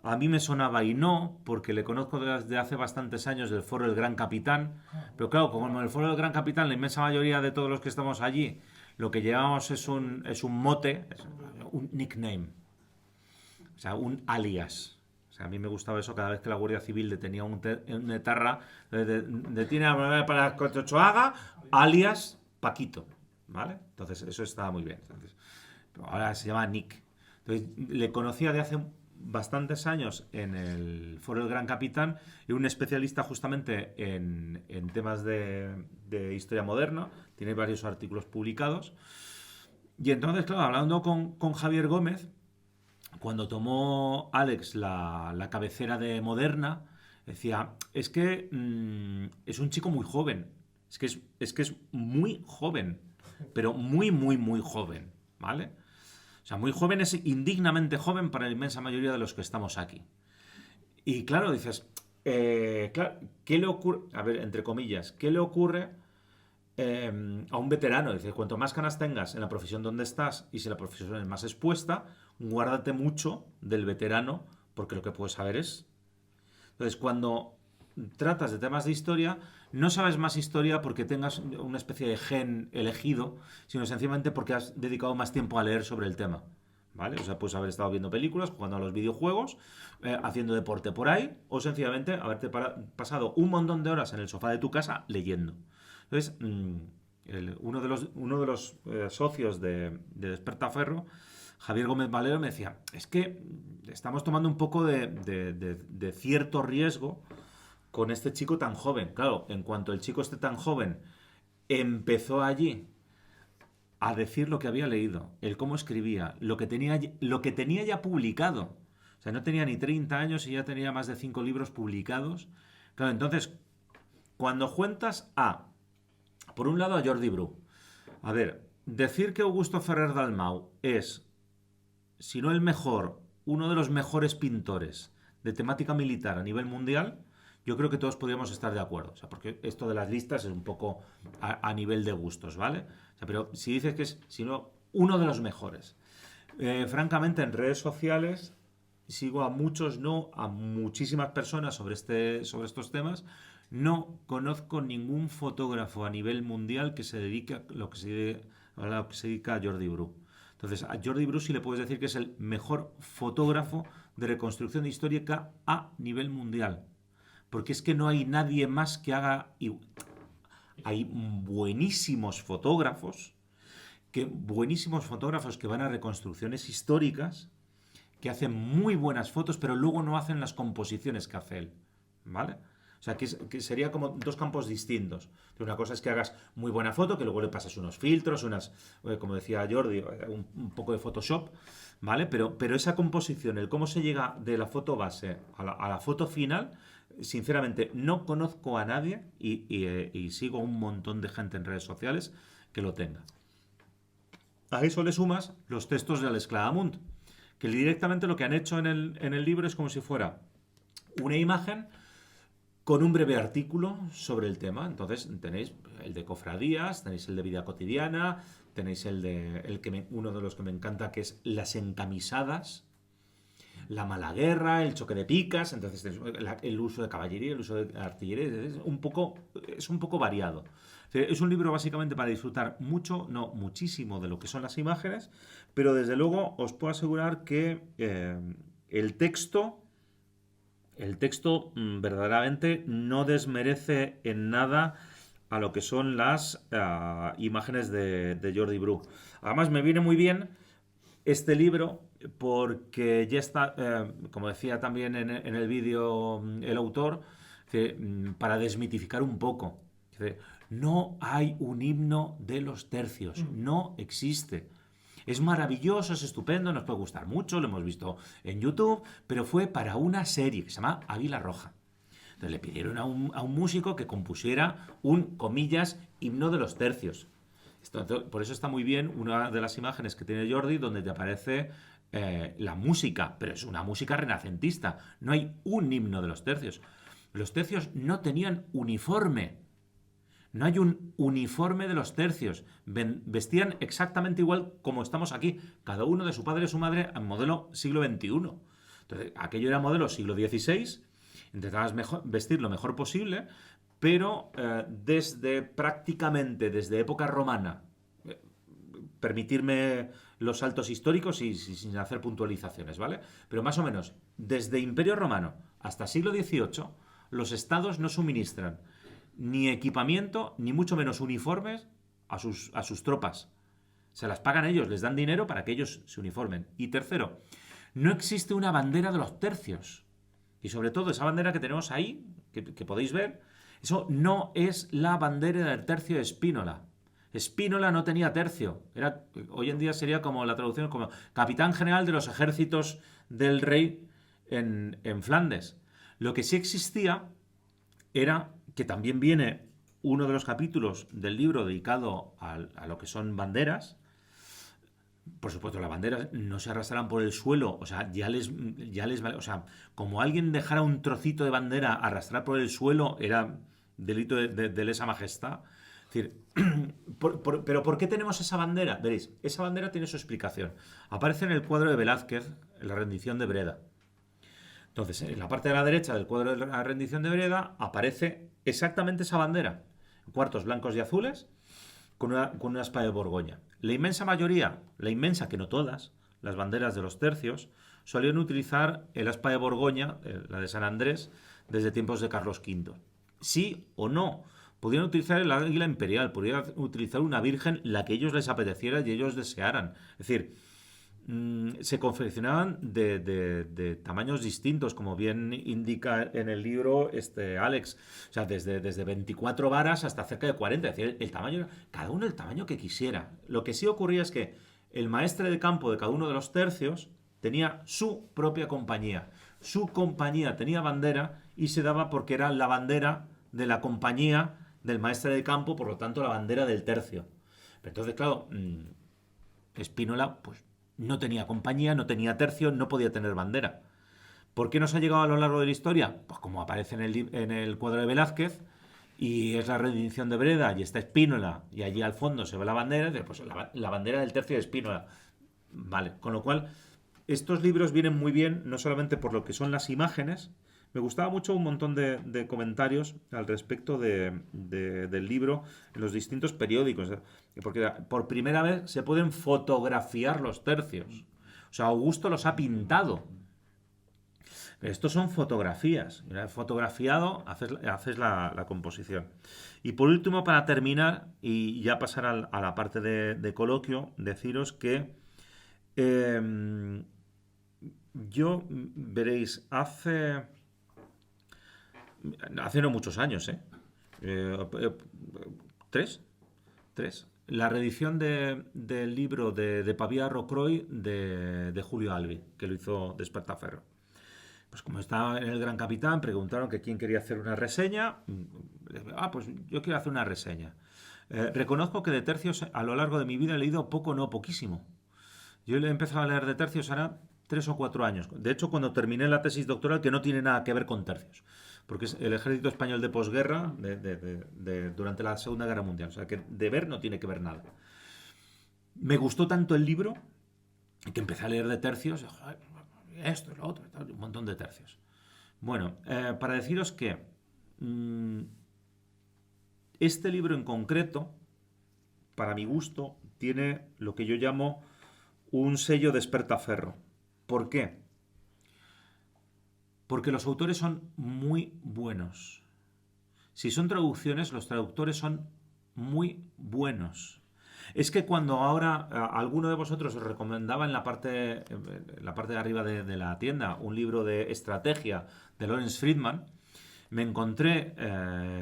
A mí me sonaba y no, porque le conozco desde hace bastantes años del Foro del Gran Capitán. Pero claro, como en el Foro del Gran Capitán, la inmensa mayoría de todos los que estamos allí, lo que llevamos es un mote, un nickname, o sea, un alias. O sea, a mí me gustaba eso cada vez que la Guardia Civil detenía un etarra, detiene a para Cochochoaga, alias Paquito, ¿vale? Entonces, eso estaba muy bien. Entonces, ahora se llama Nick. Entonces, le conocía de hace bastantes años en el Foro del Gran Capitán y un especialista justamente en temas de historia moderna, tiene varios artículos publicados. Y entonces, claro, hablando con Javier Gómez, cuando tomó Alex la cabecera de Moderna, decía, es que es un chico muy joven, es que es muy joven, pero muy, muy, muy joven, ¿vale? O sea, muy joven es indignamente joven para la inmensa mayoría de los que estamos aquí. Y claro, dices, claro, ¿qué le ocurre? A ver, entre comillas, ¿qué le ocurre a un veterano? Dices, cuanto más canas tengas en la profesión donde estás y si la profesión es más expuesta, guárdate mucho del veterano porque lo que puedes saber es... Entonces, cuando tratas de temas de historia, no sabes más historia porque tengas una especie de gen elegido, sino sencillamente porque has dedicado más tiempo a leer sobre el tema, ¿vale? O sea, puedes haber estado viendo películas, jugando a los videojuegos, haciendo deporte por ahí, o sencillamente haberte pasado un montón de horas en el sofá de tu casa leyendo. Entonces, uno de los socios de Despertaferro, Javier Gómez Valero, me decía, es que estamos tomando un poco de cierto riesgo con este chico tan joven. Claro, en cuanto el chico esté tan joven, empezó allí a decir lo que había leído, el cómo escribía, lo que tenía ya publicado. O sea, no tenía ni 30 años y ya tenía más de 5 libros publicados. Claro, entonces, cuando cuentas por un lado a Jordi Bru, a ver, decir que Augusto Ferrer Dalmau es, si no el mejor, uno de los mejores pintores de temática militar a nivel mundial, yo creo que todos podríamos estar de acuerdo. O sea, porque esto de las listas es un poco a nivel de gustos, ¿vale? O sea, pero si dices que es, si no, uno de los mejores. Francamente, en redes sociales sigo a muchísimas personas sobre estos temas. No conozco ningún fotógrafo a nivel mundial que se dedique a lo que se dedica a Jordi Bru. Entonces, a Jordi Bru sí le puedes decir que es el mejor fotógrafo de reconstrucción histórica a nivel mundial. Porque es que no hay nadie más que haga... Hay buenísimos fotógrafos que van a reconstrucciones históricas, que hacen muy buenas fotos, pero luego no hacen las composiciones que hace él, ¿vale? O sea, que sería como dos campos distintos. Una cosa es que hagas muy buena foto, que luego le pasas unos filtros, como decía Jordi, un poco de Photoshop, ¿vale? Pero esa composición, el cómo se llega de la foto base a la foto final, sinceramente no conozco a nadie y sigo un montón de gente en redes sociales que lo tenga. A eso le sumas los textos de Alex Claramunt, que directamente lo que han hecho en el libro es como si fuera una imagen con un breve artículo sobre el tema. Entonces tenéis el de cofradías, tenéis el de vida cotidiana, tenéis uno de los que me encanta, que es las encamisadas, la mala guerra, el choque de picas. Entonces el uso de caballería, el uso de artillería, es un poco variado. Es un libro básicamente para disfrutar mucho, no muchísimo, de lo que son las imágenes, pero desde luego os puedo asegurar que el texto verdaderamente no desmerece en nada a lo que son las imágenes de Jordi Bru. Además, me viene muy bien este libro porque ya está, como decía también en el vídeo el autor, para desmitificar un poco. No hay un himno de los tercios, no existe. Es maravilloso, es estupendo, nos puede gustar mucho, lo hemos visto en YouTube, pero fue para una serie que se llama Águila Roja. Entonces le pidieron a un músico que compusiera un, comillas, himno de los tercios. Por eso está muy bien una de las imágenes que tiene Jordi donde te aparece la música, pero es una música renacentista. No hay un himno de los tercios. Los tercios no tenían uniforme. No hay un uniforme de los tercios. Vestían exactamente igual como estamos aquí. Cada uno de su padre y su madre en modelo siglo XXI. Entonces, aquello era modelo siglo XVI. Intentabas vestir lo mejor posible, pero prácticamente desde época romana, permitirme los saltos históricos y sin hacer puntualizaciones, ¿vale? Pero más o menos, desde Imperio Romano hasta siglo XVIII, los estados no suministran ni equipamiento, ni mucho menos uniformes a sus tropas. Se las pagan ellos, les dan dinero para que ellos se uniformen. Y tercero, no existe una bandera de los tercios. Y sobre todo esa bandera que tenemos ahí, que podéis ver, eso no es la bandera del tercio de Spínola. Spínola no tenía tercio. Hoy en día sería como la traducción como capitán general de los ejércitos del rey en Flandes. Lo que sí existía era, que también viene uno de los capítulos del libro dedicado a lo que son banderas. Por supuesto, las banderas no se arrastrarán por el suelo, o sea, ya les vale, o sea, como alguien dejara un trocito de bandera arrastrar por el suelo, era delito de lesa majestad. Es decir, pero ¿por qué tenemos esa bandera? Veréis, esa bandera tiene su explicación. Aparece en el cuadro de Velázquez, en la rendición de Breda. Entonces, en la parte de la derecha del cuadro de la rendición de Breda aparece exactamente esa bandera, cuartos blancos y azules, con una espada de Borgoña. La inmensa mayoría, que no todas, las banderas de los tercios, solían utilizar el aspa de Borgoña, la de San Andrés, desde tiempos de Carlos V. Sí o no, podían utilizar el águila imperial, podían utilizar una virgen, la que ellos les apeteciera y ellos desearan. Es decir, se confeccionaban de tamaños distintos, como bien indica en el libro Alex. O sea, desde 24 varas hasta cerca de 40. Es decir, el tamaño, cada uno el tamaño que quisiera. Lo que sí ocurría es que el maestre de campo de cada uno de los tercios tenía su propia compañía. Su compañía tenía bandera y se daba porque era la bandera de la compañía del maestre de campo, por lo tanto la bandera del tercio. Pero entonces, claro, Spínola, pues no tenía compañía, no tenía tercio, no podía tener bandera. ¿Por qué nos ha llegado a lo largo de la historia? Pues como aparece en el cuadro de Velázquez, y es la rendición de Breda, y está Spínola, y allí al fondo se ve la bandera, pues la bandera del tercio de Spínola. Vale, con lo cual, estos libros vienen muy bien, no solamente por lo que son las imágenes, me gustaba mucho un montón de comentarios al respecto del libro en los distintos periódicos, porque por primera vez se pueden fotografiar los tercios. O sea, Augusto los ha pintado. Estos son fotografías. Fotografiado, haces la composición. Y por último, para terminar, y ya pasar a la parte de coloquio, deciros que yo, veréis, hace no muchos años, ¿tres? La reedición del libro de Pavía Rocroi de Julio Albi, que lo hizo Despertaferro. Pues como estaba en el Gran Capitán, preguntaron que quién quería hacer una reseña. Pues yo quiero hacer una reseña. Reconozco que de tercios a lo largo de mi vida he leído poco, no poquísimo. Yo he empezado a leer de tercios ahora 3 o 4 años. De hecho, cuando terminé la tesis doctoral, que no tiene nada que ver con tercios, porque es el ejército español de posguerra durante la Segunda Guerra Mundial. O sea, que de ver no tiene que ver nada. Me gustó tanto el libro que empecé a leer de tercios. Esto, lo otro, un montón de tercios. Bueno, para deciros que este libro en concreto, para mi gusto, tiene lo que yo llamo un sello Despertaferro. ¿Por qué? Porque los autores son muy buenos. Si son traducciones, los traductores son muy buenos. Es que cuando ahora alguno de vosotros os recomendaba en la parte de arriba de la tienda un libro de estrategia de Lawrence Friedman, me encontré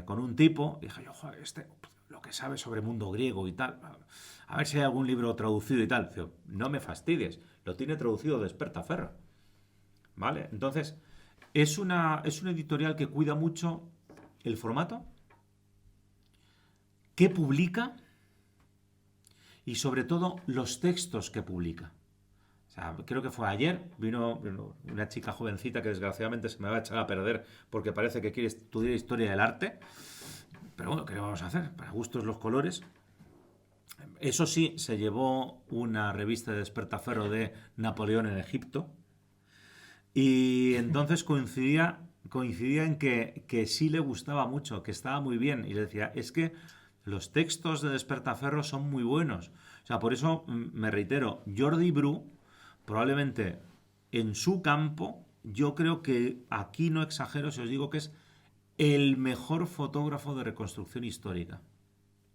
con un tipo y dije, joder, lo que sabe sobre mundo griego y tal, a ver si hay algún libro traducido y tal. Digo, no me fastidies, lo tiene traducido Despertaferro. ¿Vale? Entonces, es un editorial que cuida mucho el formato, que publica y sobre todo los textos que publica. O sea, creo que fue ayer, vino una chica jovencita que desgraciadamente se me va a echar a perder porque parece que quiere estudiar historia del arte. Pero bueno, ¿qué le vamos a hacer? Para gustos los colores. Eso sí, se llevó una revista de Despertaferro de Napoleón en Egipto. Y entonces coincidía en que sí le gustaba mucho, que estaba muy bien. Y le decía, es que los textos de Despertaferro son muy buenos. O sea, por eso me reitero, Jordi Bru, probablemente en su campo, yo creo que aquí no exagero si os digo que es el mejor fotógrafo de reconstrucción histórica.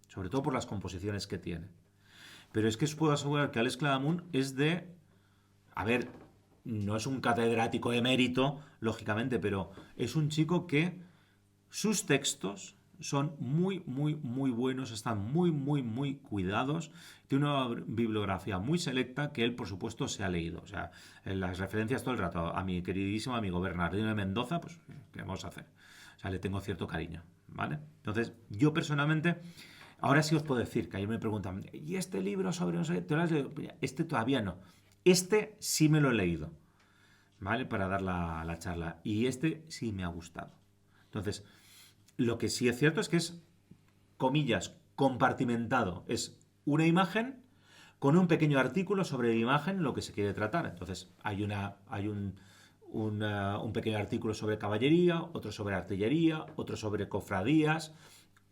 Sobre todo por las composiciones que tiene. Pero es que os puedo asegurar que Alex Cladamunt es a ver, no es un catedrático emérito, lógicamente, pero es un chico que sus textos son muy, muy, muy buenos, están muy, muy, muy cuidados. Tiene una bibliografía muy selecta que él, por supuesto, se ha leído. O sea, las referencias todo el rato a mi queridísimo amigo Bernardino de Mendoza, pues, ¿qué vamos a hacer? O sea, le tengo cierto cariño, ¿vale? Entonces, yo personalmente, ahora sí os puedo decir, que ayer me preguntan, ¿y este libro sobre no sé qué? ¿Te lo has leído? Este todavía no. Este sí me lo he leído, ¿vale? Para dar la charla. Y este sí me ha gustado. Entonces, lo que sí es cierto es que es, comillas, compartimentado. Es una imagen con un pequeño artículo sobre la imagen, lo que se quiere tratar. Entonces, hay un pequeño artículo sobre caballería, otro sobre artillería, otro sobre cofradías,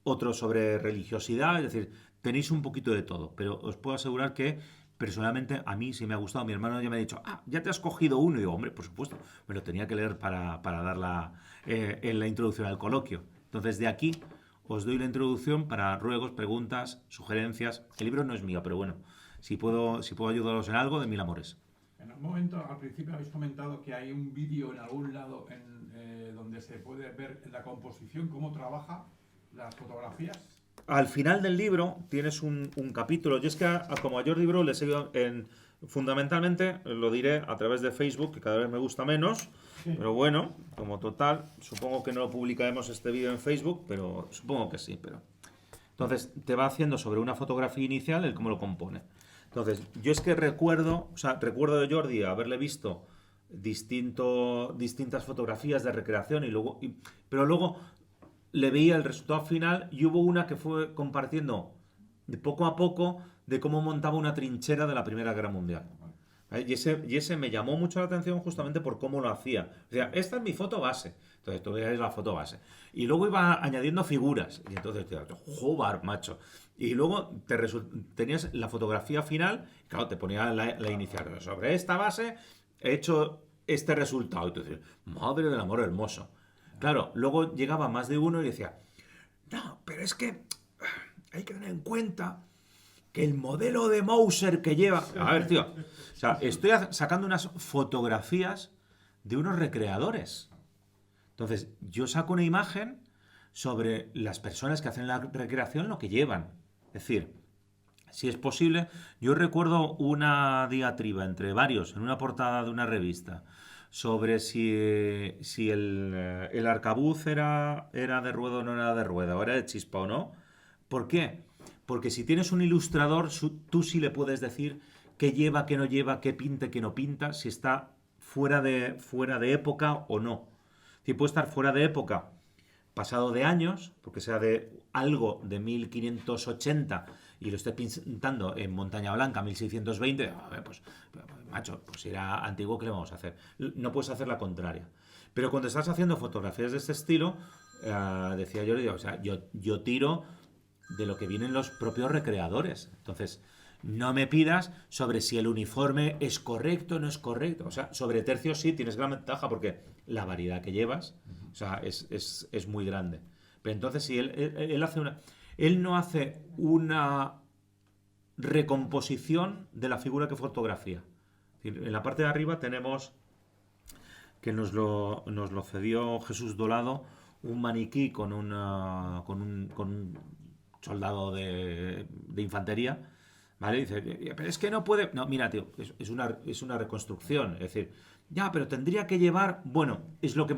otro sobre religiosidad. Es decir, tenéis un poquito de todo. Pero os puedo asegurar que personalmente a mí sí me ha gustado. Mi hermano ya me ha dicho, ya te has cogido uno. Y digo, hombre, por supuesto, me lo tenía que leer para dar en la introducción al coloquio. Entonces, de aquí os doy la introducción para ruegos, preguntas, sugerencias. El libro no es mío, pero bueno, si puedo ayudaros en algo, de mil amores. En un momento, al principio habéis comentado que hay un vídeo en algún lado donde se puede ver la composición, cómo trabaja las fotografías. Al final del libro tienes un capítulo. Yo es que como a Jordi Bru le he seguido fundamentalmente, lo diré a través de Facebook, que cada vez me gusta menos. Sí. Pero bueno, como total, supongo que no lo publicaremos este vídeo en Facebook, pero supongo que sí. Entonces, te va haciendo sobre una fotografía inicial el cómo lo compone. Entonces, yo es que recuerdo de Jordi haberle visto distintas fotografías de recreación pero luego le veía el resultado final y hubo una que fue compartiendo de poco a poco de cómo montaba una trinchera de la Primera Guerra Mundial. Y ese me llamó mucho la atención justamente por cómo lo hacía. O sea, esta es mi foto base. Entonces tú veías la foto base. Y luego iba añadiendo figuras. Y entonces te joder, macho. Y luego tenías la fotografía final. Claro, te ponía la inicial. Sobre esta base he hecho este resultado. Y tú dices, madre del amor hermoso. Claro, luego llegaba más de uno y decía, no, pero es que hay que tener en cuenta que el modelo de Mauser que lleva... A ver, tío. O sea, estoy sacando unas fotografías de unos recreadores. Entonces, yo saco una imagen sobre las personas que hacen la recreación, lo que llevan. Es decir, si es posible, yo recuerdo una diatriba entre varios en una portada de una revista sobre si el arcabuz era de rueda o no era de rueda, o era de chispa o no. ¿Por qué? Porque si tienes un ilustrador, tú sí le puedes decir qué lleva, qué no lleva, qué pinta, qué no pinta, si está fuera de época o no. Si puede estar fuera de época, pasado de años, porque sea de algo de 1580 y lo esté pintando en Montaña Blanca 1620, a ver, pues macho, pues si era antiguo, ¿qué le vamos a hacer? No puedes hacer la contraria. Pero cuando estás haciendo fotografías de este estilo, decía yo, o sea, yo tiro de lo que vienen los propios recreadores. Entonces, no me pidas sobre si el uniforme es correcto o no es correcto. O sea, sobre tercios sí tienes gran ventaja porque la variedad que llevas, o sea, es muy grande. Pero entonces, si él hace él no hace una recomposición de la figura que fotografía. En la parte de arriba tenemos que nos lo cedió Jesús Dolado, un maniquí con un soldado de infantería, ¿vale? Dice, pero es que no puede... No, mira, tío, es una reconstrucción. Es decir, ya, pero tendría que llevar... Bueno, es lo que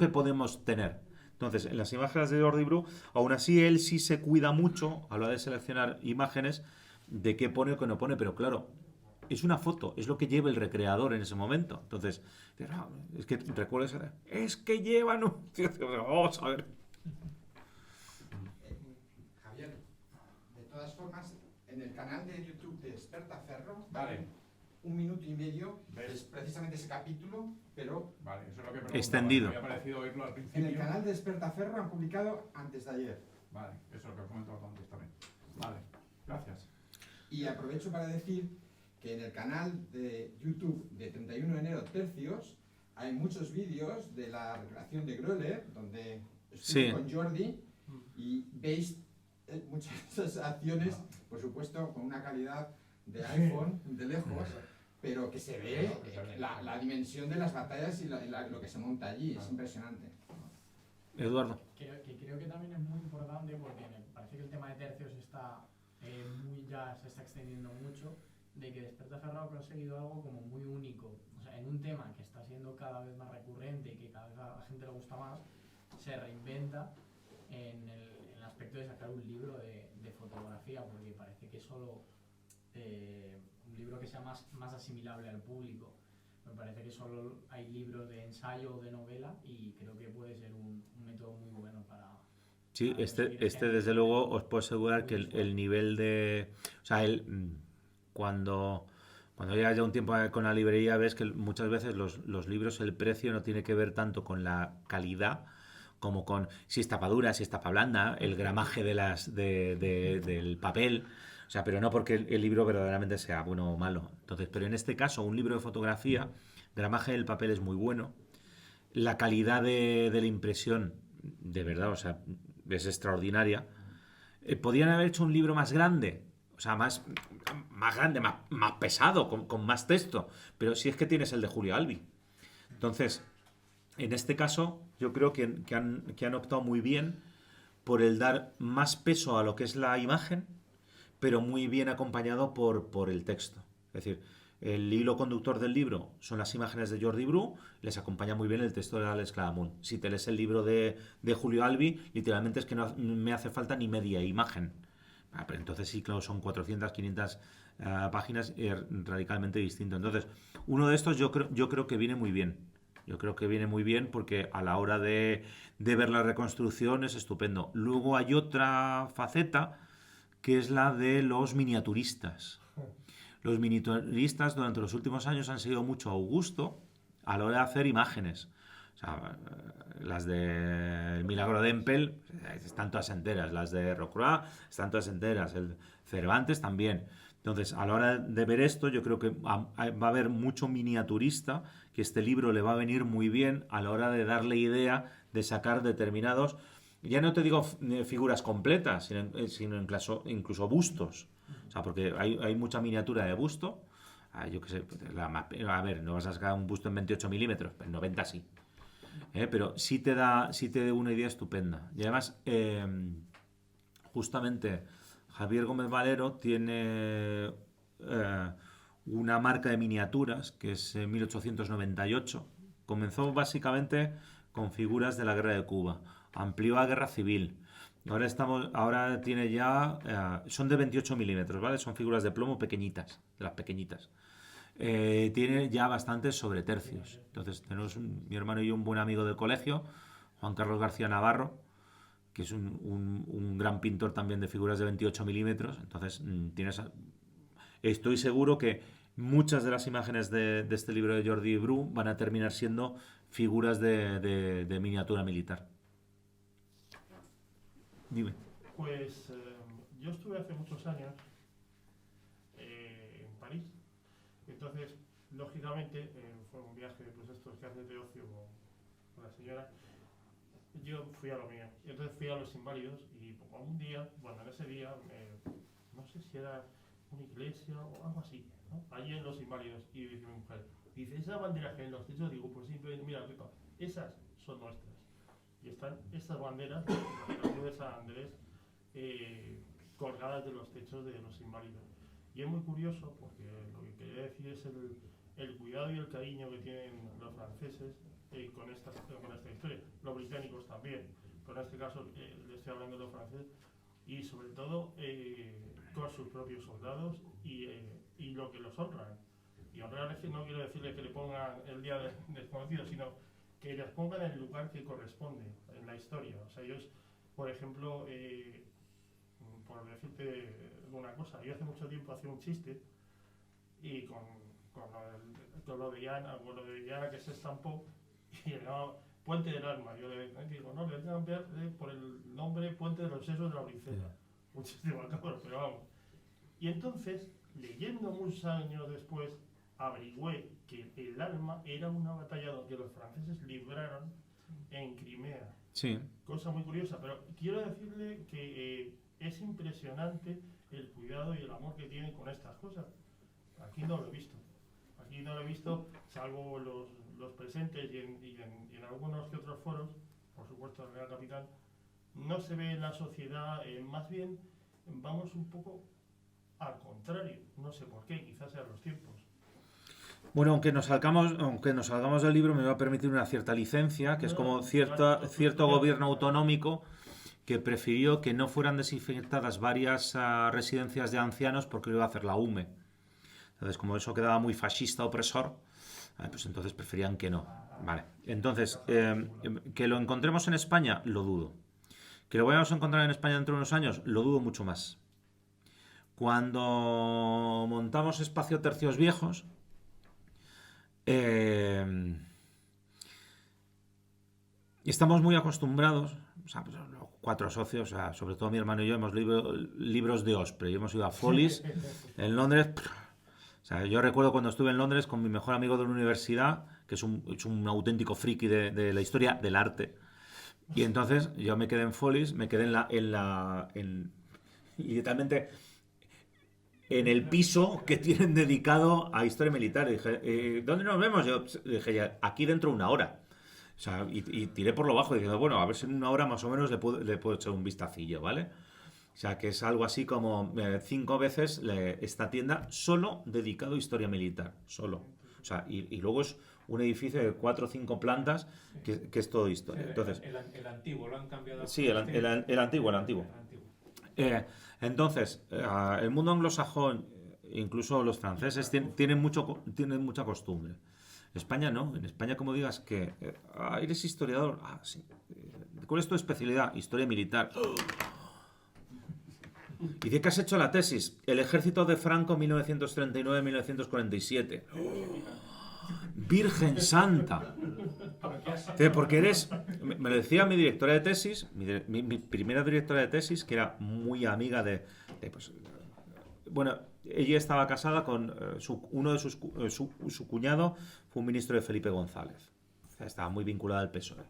podemos tener. Entonces, en las imágenes de Jordi Bru, aún así él sí se cuida mucho a la hora de seleccionar imágenes de qué pone o qué no pone, pero claro, es una foto, es lo que lleva el recreador en ese momento. Entonces, es que recuerdas, es que llevan un... Vamos a ver. Javier, de todas formas, en el canal de YouTube de Despertaferro, Vale. 1 minuto y medio, ¿Ves? es precisamente ese capítulo, pero Vale, eso es lo que preguntaba. Extendido. Me había parecido oírlo al en principio. el canal de Despertaferro han publicado antes de ayer. Vale, eso es lo que he comentado antes también. Vale, gracias. Y aprovecho para decir que en el canal de YouTube de 31 de enero Tercios hay muchos vídeos de la recreación de Gröler, donde estuve Sí. con Jordi y veis muchas de esas acciones, por supuesto, con una calidad de iPhone de lejos, pero que se ve la dimensión de las batallas y lo que se monta allí, es impresionante. Eduardo. Que creo que también es muy importante porque me parece que el tema de tercios está ya se está extendiendo mucho, de que Despertaferro ha conseguido algo como muy único. O sea, en un tema que está siendo cada vez más recurrente y que cada vez a la gente le gusta más, se reinventa en el aspecto de sacar un libro de fotografía, porque parece que solo un libro que sea más asimilable al público. Me parece que solo hay libros de ensayo o de novela y creo que puede ser un método muy bueno para... Sí, para conseguir este gente. desde luego os puedo asegurar que el nivel de... O sea, cuando llevas ya un tiempo con la librería ves que muchas veces los libros, el precio no tiene que ver tanto con la calidad como con si es tapa dura, si es tapa blanda, el gramaje del papel. O sea, pero no porque el libro verdaderamente sea bueno o malo. Entonces, pero en este caso, un libro de fotografía, el gramaje del papel es muy bueno. La calidad de la impresión, de verdad, o sea, es extraordinaria. ¿Podrían haber hecho un libro más grande? O sea, más grande, más pesado, con más texto. Pero si es que tienes el de Julio Albi. Entonces, en este caso, yo creo que han optado muy bien por el dar más peso a lo que es la imagen, pero muy bien acompañado por el texto. Es decir, el hilo conductor del libro son las imágenes de Jordi Bru, les acompaña muy bien el texto de Alex Claramunt. Si te lees el libro de Julio Albi, literalmente es que no me hace falta ni media imagen. Pero entonces sí, claro, son 400, 500 páginas radicalmente distinto. Entonces, uno de estos yo creo que viene muy bien. Yo creo que viene muy bien porque a la hora de ver la reconstrucción es estupendo. Luego hay otra faceta que es la de los miniaturistas. los miniaturistas durante los últimos años han seguido mucho a Augusto a la hora de hacer imágenes. O sea, las de El Milagro de Empel están todas enteras, las de Rocroi están todas enteras, el Cervantes también. Entonces, a la hora de ver esto, yo creo que va a haber mucho miniaturista, que este libro le va a venir muy bien a la hora de darle idea de sacar determinados, ya no te digo figuras completas, sino incluso bustos. O sea, porque hay mucha miniatura de busto. Yo qué sé, a ver, no vas a sacar un busto en 28 milímetros, en 90 sí. Pero sí te da una idea estupenda. Y además, justamente Javier Gómez Valero tiene una marca de miniaturas que es 1898. Comenzó básicamente con figuras de la Guerra de Cuba, amplió a Guerra Civil. Ahora tiene ya, son de 28 milímetros, ¿vale? Son figuras de plomo pequeñitas, de las pequeñitas. Tiene ya bastantes sobre tercios. Entonces tenemos mi hermano y yo un buen amigo del colegio, Juan Carlos García Navarro, que es un gran pintor también de figuras de 28 milímetros. Entonces estoy seguro que muchas de las imágenes de este libro de Jordi Bru van a terminar siendo figuras de miniatura militar. Dime. Pues yo estuve hace muchos años en París. Entonces, lógicamente, fue un viaje, pues estos que haces de ocio con la señora. Yo fui a lo mío. Y entonces fui a los Inválidos y un día, bueno, en ese día, no sé si era una iglesia o algo así, ¿no? Allí en los Inválidos. Y dice mi mujer, dice, esa bandera que en los techos, digo, pues simplemente, mira, Pepa, esas son nuestras. Y están estas banderas, las de San Andrés, colgadas de los techos de los Inválidos. Y es muy curioso porque lo que quería decir es el cuidado y el cariño que tienen los franceses con esta historia. Los británicos también, pero en este caso le estoy hablando de los franceses, y sobre todo con sus propios soldados y lo que los honran. Y honrar es que no quiero decirle que le pongan el día del desconocido, sino que les pongan en el lugar que corresponde en la historia. O sea, ellos, por ejemplo, por decirte una cosa, yo hace mucho tiempo hacía un chiste y con lo de Diana que se estampó y le llamaba Puente del Alma. Yo le digo, no, le voy a cambiar por el nombre Puente de los Sesos de la Princesa. Un chiste macabro, pero vamos. Y entonces, leyendo muchos años después, averigüé que el Alma era una batalla que los franceses libraron en Crimea. Sí. Cosa muy curiosa, pero quiero decirle que es impresionante el cuidado y el amor que tienen con estas cosas. Aquí no lo he visto. Aquí no lo he visto, salvo los presentes y en algunos que otros foros, por supuesto el Real Capitán, no se ve en la sociedad, más bien vamos un poco al contrario. No sé por qué, quizás sean los tiempos. Bueno, aunque nos salgamos del libro, me va a permitir una cierta licencia, que es como cierto gobierno autonómico que prefirió que no fueran desinfectadas varias residencias de ancianos porque lo iba a hacer la UME. Entonces, como eso quedaba muy fascista, opresor, pues entonces preferían que no. Vale. Entonces, que lo encontremos en España, lo dudo. Que lo vayamos a encontrar en España dentro de unos años, lo dudo mucho más. Cuando montamos Espacio Tercios Viejos, estamos muy acostumbrados, o sea, pues, los 4 socios, o sea, sobre todo mi hermano y yo, hemos leído libros de Osprey, hemos ido a Follies en Londres. O sea, yo recuerdo cuando estuve en Londres con mi mejor amigo de la universidad, que es un auténtico friki de la historia del arte. Y entonces yo me quedé en Follies, me quedé literalmente en el piso que tienen dedicado a historia militar. Y dije, ¿dónde nos vemos? Yo dije, aquí dentro de 1 hora. O sea, y tiré por lo bajo diciendo, bueno, a ver si en 1 hora más o menos le puedo echar un vistacillo, ¿vale? O sea, que es algo así como 5 veces esta tienda solo dedicado a historia militar, solo. O sea, y luego es un edificio de 4 o 5 plantas que es todo historia. Sí, entonces, el antiguo, lo han cambiado. Sí, el antiguo. Entonces, el mundo anglosajón, incluso los franceses, tienen mucha costumbre. España no. En España, como digas que eres historiador, sí. ¿Cuál es tu especialidad? Historia militar. ¿Y de qué has hecho la tesis? El ejército de Franco 1939-1947. Virgen Santa. Porque eres... Me lo decía mi directora de tesis, mi primera directora de tesis, que era muy amiga pues, bueno, ella estaba casada con uno de su cuñado, fue un ministro de Felipe González. O sea, estaba muy vinculada al PSOE.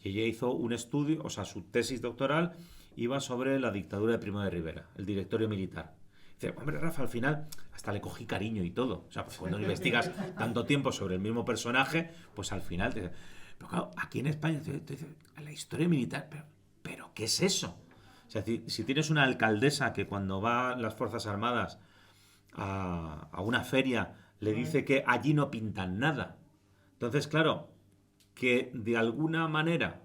Y ella hizo un estudio, o sea, su tesis doctoral iba sobre la dictadura de Primo de Rivera, el directorio militar. Dice, hombre, Rafa, al final hasta le cogí cariño y todo. O sea, pues cuando investigas tanto tiempo sobre el mismo personaje, pues al final te... Pero claro, aquí en España te dice, la historia militar, pero ¿qué es eso? O sea, si tienes una alcaldesa que cuando va las Fuerzas Armadas a una feria le dice que allí no pintan nada. Entonces, claro, que de alguna manera,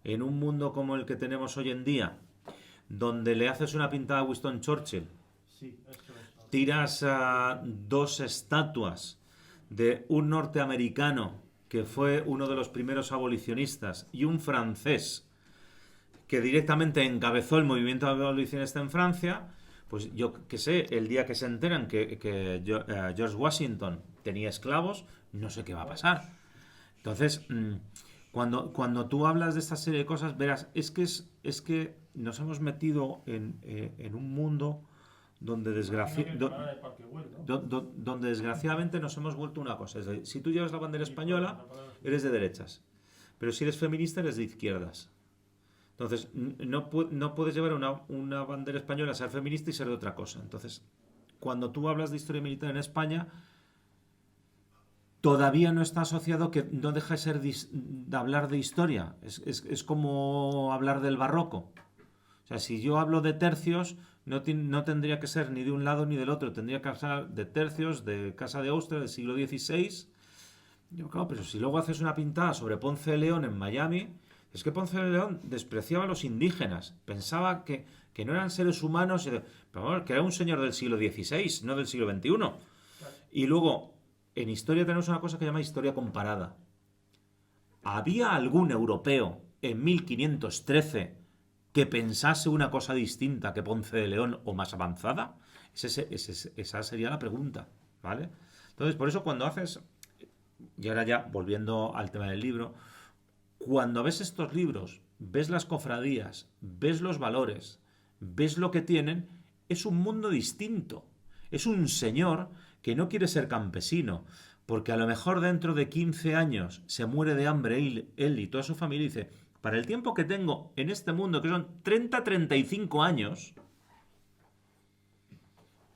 en un mundo como el que tenemos hoy en día, donde le haces una pintada a Winston Churchill, Sí, eso es. tiras dos estatuas de un norteamericano que fue uno de los primeros abolicionistas y un francés que directamente encabezó el movimiento abolicionista en Francia, pues yo qué sé, el día que se enteran que George Washington tenía esclavos, no sé qué va a pasar. Entonces, cuando tú hablas de esta serie de cosas, verás, es que nos hemos metido en un mundo donde, donde desgraciadamente nos hemos vuelto una cosa. Es decir, si tú llevas la bandera española, eres de derechas. Pero si eres feminista, eres de izquierdas. Entonces, no puedes llevar una bandera española, ser feminista y ser de otra cosa. Entonces, cuando tú hablas de historia militar en España, todavía no está asociado, que no deja de ser de hablar de historia. Es como hablar del barroco. O sea, si yo hablo de tercios, no tendría que ser ni de un lado ni del otro. Tendría que hablar de tercios, de Casa de Austria, del siglo XVI. Yo, claro, pero si luego haces una pintada sobre Ponce de León en Miami, es que Ponce de León despreciaba a los indígenas. Pensaba que no eran seres humanos, pero bueno, que era un señor del siglo XVI, no del siglo XXI. Y luego, en historia tenemos una cosa que se llama historia comparada. ¿Había algún europeo en 1513 que pensase una cosa distinta que Ponce de León o más avanzada? Esa sería la pregunta, ¿vale? Entonces, por eso cuando haces... Y ahora ya, volviendo al tema del libro, cuando ves estos libros, ves las cofradías, ves los valores, ves lo que tienen, es un mundo distinto. Es un señor que no quiere ser campesino, porque a lo mejor dentro de 15 años se muere de hambre él y toda su familia, y dice, para el tiempo que tengo en este mundo, que son 30-35 años,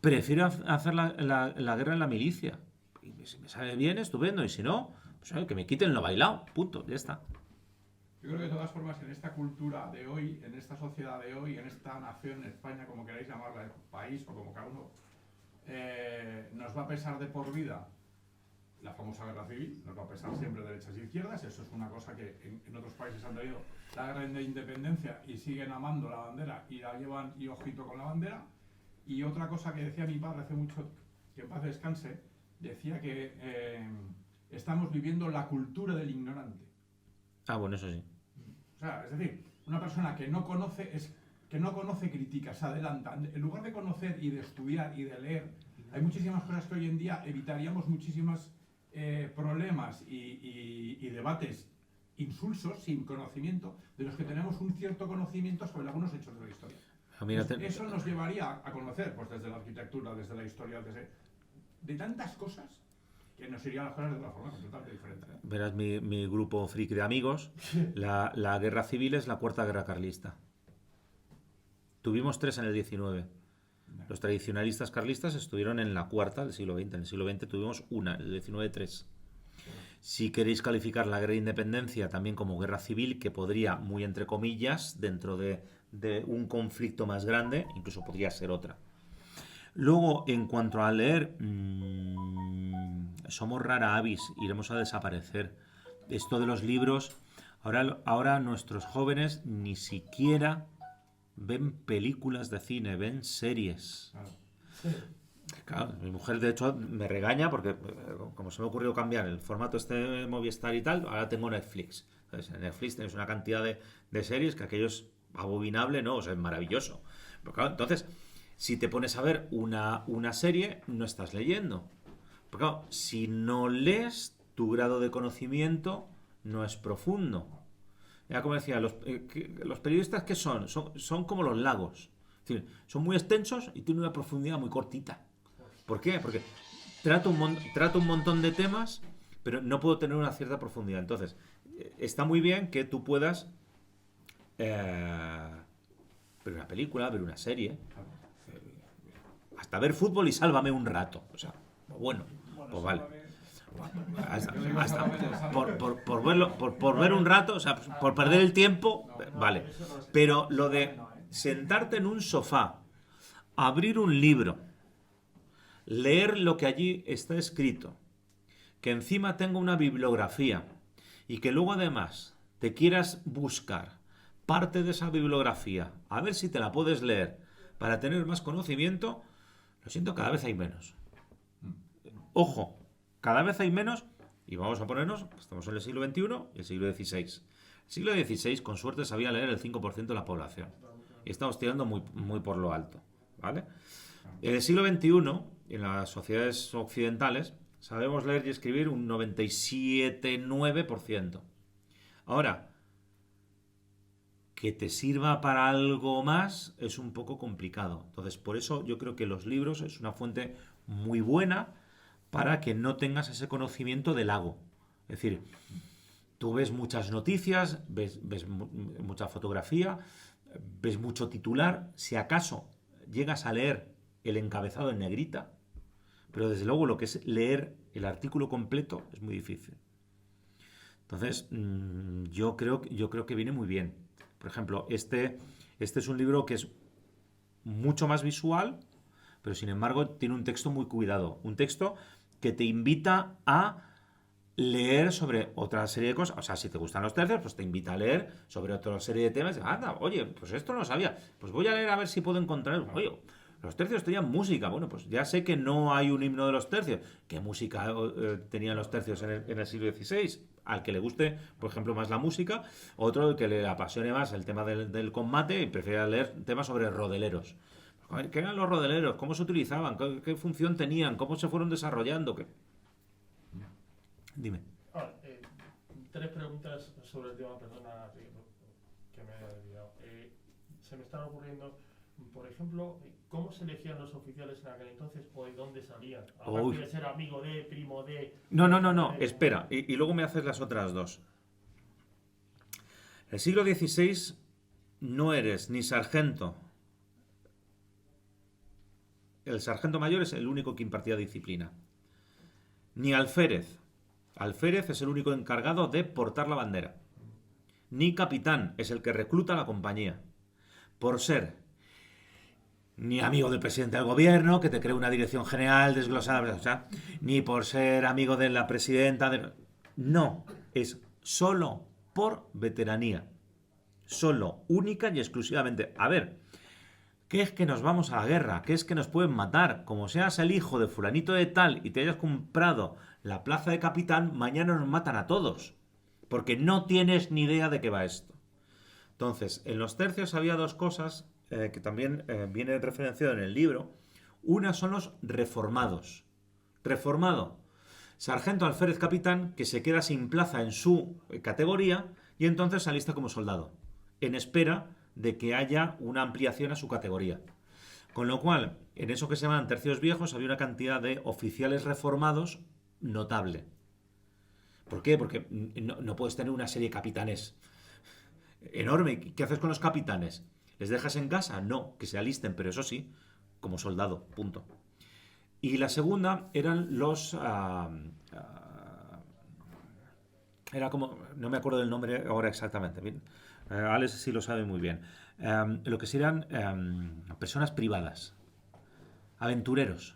prefiero hacer la guerra en la milicia. Y si me sale bien, estupendo, y si no, pues que me quiten lo bailado, punto, ya está. Yo creo que de todas formas en esta cultura de hoy, en esta sociedad de hoy, en esta nación, España, como queráis llamarla, país o como cada uno, nos va a pesar de por vida la famosa guerra civil, nos va a pesar siempre derechas e izquierdas. Eso es una cosa que en otros países han tenido la guerra de independencia y siguen amando la bandera y la llevan y ojito con la bandera. Y otra cosa que decía mi padre hace mucho, que en paz descanse, decía que estamos viviendo la cultura del ignorante. Ah, bueno, eso sí. O sea, es decir, una persona que no conoce critica, se adelanta. En lugar de conocer y de estudiar y de leer, hay muchísimas cosas que hoy en día evitaríamos, muchísimos problemas y debates insulsos, sin conocimiento, de los que tenemos un cierto conocimiento sobre algunos hechos de la historia. Eso nos llevaría a conocer, pues desde la arquitectura, desde la historia, de tantas cosas, que nos irían las cosas de otra forma completamente diferente. Verás mi grupo friki de amigos, la guerra civil es la cuarta guerra carlista. Tuvimos 3 en el 19. Los tradicionalistas carlistas estuvieron en la cuarta del siglo XX. En el siglo XX tuvimos una, en el 19 3. Si queréis calificar la guerra de independencia también como guerra civil, que podría, muy entre comillas, dentro de un conflicto más grande, incluso podría ser otra. Luego, en cuanto a leer, somos rara avis, iremos a desaparecer. Esto de los libros, ahora nuestros jóvenes ni siquiera ven películas de cine, ven series. Claro, mi mujer de hecho me regaña porque como se me ha ocurrido cambiar el formato de Movistar y tal, ahora tengo Netflix. Entonces en Netflix tenéis una cantidad de series que aquello es abominable, no, o sea, es maravilloso. Pero claro, entonces, si te pones a ver una serie, no estás leyendo. Porque claro, si no lees, tu grado de conocimiento no es profundo. Ya como decía, los periodistas, ¿qué son? Son como los lagos. Es decir, son muy extensos y tienen una profundidad muy cortita. ¿Por qué? Porque trato un montón de temas, pero no puedo tener una cierta profundidad. Entonces, está muy bien que tú puedas ver una película, ver una serie, hasta ver fútbol y sálvame un rato. O sea, bueno, pues vale. Por ver un rato, o sea, por perder el tiempo, vale. Pero lo de sentarte en un sofá, abrir un libro, leer lo que allí está escrito, que encima tenga una bibliografía y que luego además te quieras buscar parte de esa bibliografía, a ver si te la puedes leer para tener más conocimiento, lo siento, cada vez hay menos. Ojo, cada vez hay menos y vamos a ponernos, estamos en el siglo XXI y el siglo XVI. El siglo XVI, con suerte, sabía leer el 5% de la población. Y estamos tirando muy, muy por lo alto, ¿vale? En el siglo XXI, en las sociedades occidentales, sabemos leer y escribir un 97,9%. Ahora, que te sirva para algo más es un poco complicado. Entonces, por eso yo creo que los libros es una fuente muy buena para que no tengas ese conocimiento de lago. Es decir, tú ves muchas noticias, ves mucha fotografía, ves mucho titular, si acaso llegas a leer el encabezado en negrita, pero desde luego lo que es leer el artículo completo es muy difícil. Entonces, yo creo que viene muy bien. Por ejemplo, este es un libro que es mucho más visual, pero sin embargo tiene un texto muy cuidado. Un texto que te invita a leer sobre otra serie de cosas. O sea, si te gustan los tercios, pues te invita a leer sobre otra serie de temas. Anda, oye, pues esto no lo sabía. Pues voy a leer a ver si puedo encontrar. Oye, los tercios tenían música. Bueno, pues ya sé que no hay un himno de los tercios. ¿Qué música tenían los tercios en el siglo XVI? Al que le guste, por ejemplo, más la música. Otro que le apasione más el tema del combate y prefiera leer temas sobre rodeleros. ¿Qué eran los rodeleros? ¿Cómo se utilizaban? ¿Qué función tenían? ¿Cómo se fueron desarrollando? Dime. Ahora, 3 preguntas sobre el tema, perdona que me haya desviado. Se me están ocurriendo, por ejemplo, ¿cómo se elegían los oficiales en aquel entonces o de dónde salían? Aparte de ser amigo de, primo de... No, espera, y luego me haces las otras dos. En el siglo XVI no eres ni sargento. El sargento mayor es el único que impartía disciplina. Ni alférez. Alférez es el único encargado de portar la bandera. Ni capitán, es el que recluta a la compañía. Por ser ni amigo del presidente del gobierno, que te cree una dirección general desglosada, o sea, ni por ser amigo de la presidenta. No, es solo por veteranía. Solo, única y exclusivamente. A ver, ¿qué es que nos vamos a la guerra? ¿Qué es que nos pueden matar? Como seas el hijo de fulanito de tal y te hayas comprado la plaza de capitán, mañana nos matan a todos. Porque no tienes ni idea de qué va esto. Entonces, en los tercios había dos cosas que también viene referenciado en el libro. Una son los reformados. Reformado, sargento, alférez, capitán, que se queda sin plaza en su categoría y entonces se alista como soldado, en espera de que haya una ampliación a su categoría. Con lo cual, en eso que se llaman tercios viejos, había una cantidad de oficiales reformados notable. ¿Por qué? Porque no puedes tener una serie de capitanes enorme. ¿Qué haces con los capitanes? ¿Les dejas en casa? No, que se alisten, pero eso sí, como soldado, punto. Y la segunda eran los... era como... No me acuerdo del nombre ahora exactamente. Bien, Alex sí lo sabe muy bien. Lo que serían personas privadas. Aventureros.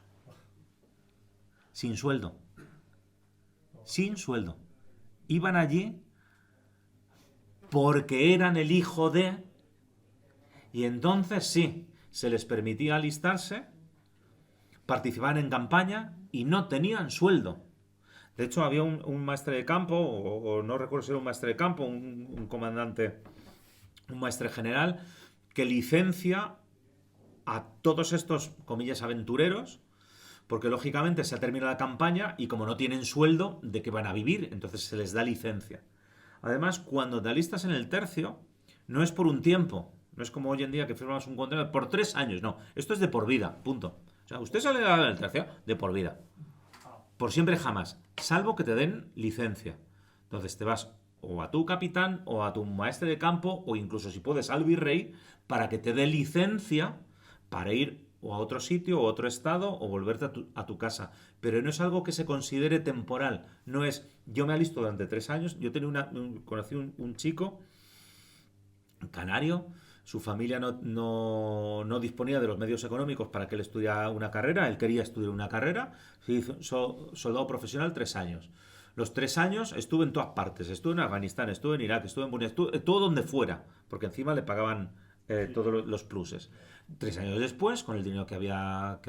Sin sueldo. Sin sueldo. Iban allí porque eran el hijo de... Y entonces sí, se les permitía alistarse, participaban en campaña y no tenían sueldo. De hecho, había un maestre de campo, o no recuerdo si era un maestre de campo, un comandante un maestre general que licencia a todos estos, comillas, aventureros, porque lógicamente se ha terminado la campaña y como no tienen sueldo, ¿de qué van a vivir? Entonces se les da licencia. Además, cuando te alistas en el tercio, no es por un tiempo, no es como hoy en día que firmamos un contrato por 3 años, no, esto es de por vida, punto. O sea, usted sale del tercio de por vida, por siempre jamás, salvo que te den licencia. Entonces te vas o a tu capitán o a tu maestre de campo o incluso si puedes al virrey para que te dé licencia para ir o a otro sitio o a otro estado o volverte a tu casa. Pero no es algo que se considere temporal. No es, yo me alisto durante 3 años. Yo conocí un chico canario, su familia no disponía de los medios económicos para que él estudiara una carrera, él quería estudiar una carrera, se hizo soldado profesional 3 años. Los 3 años estuve en todas partes, estuve en Afganistán, estuve en Irak, estuve en Burma, estuve todo donde fuera, porque encima le pagaban todos los pluses. 3 años después, con el dinero que había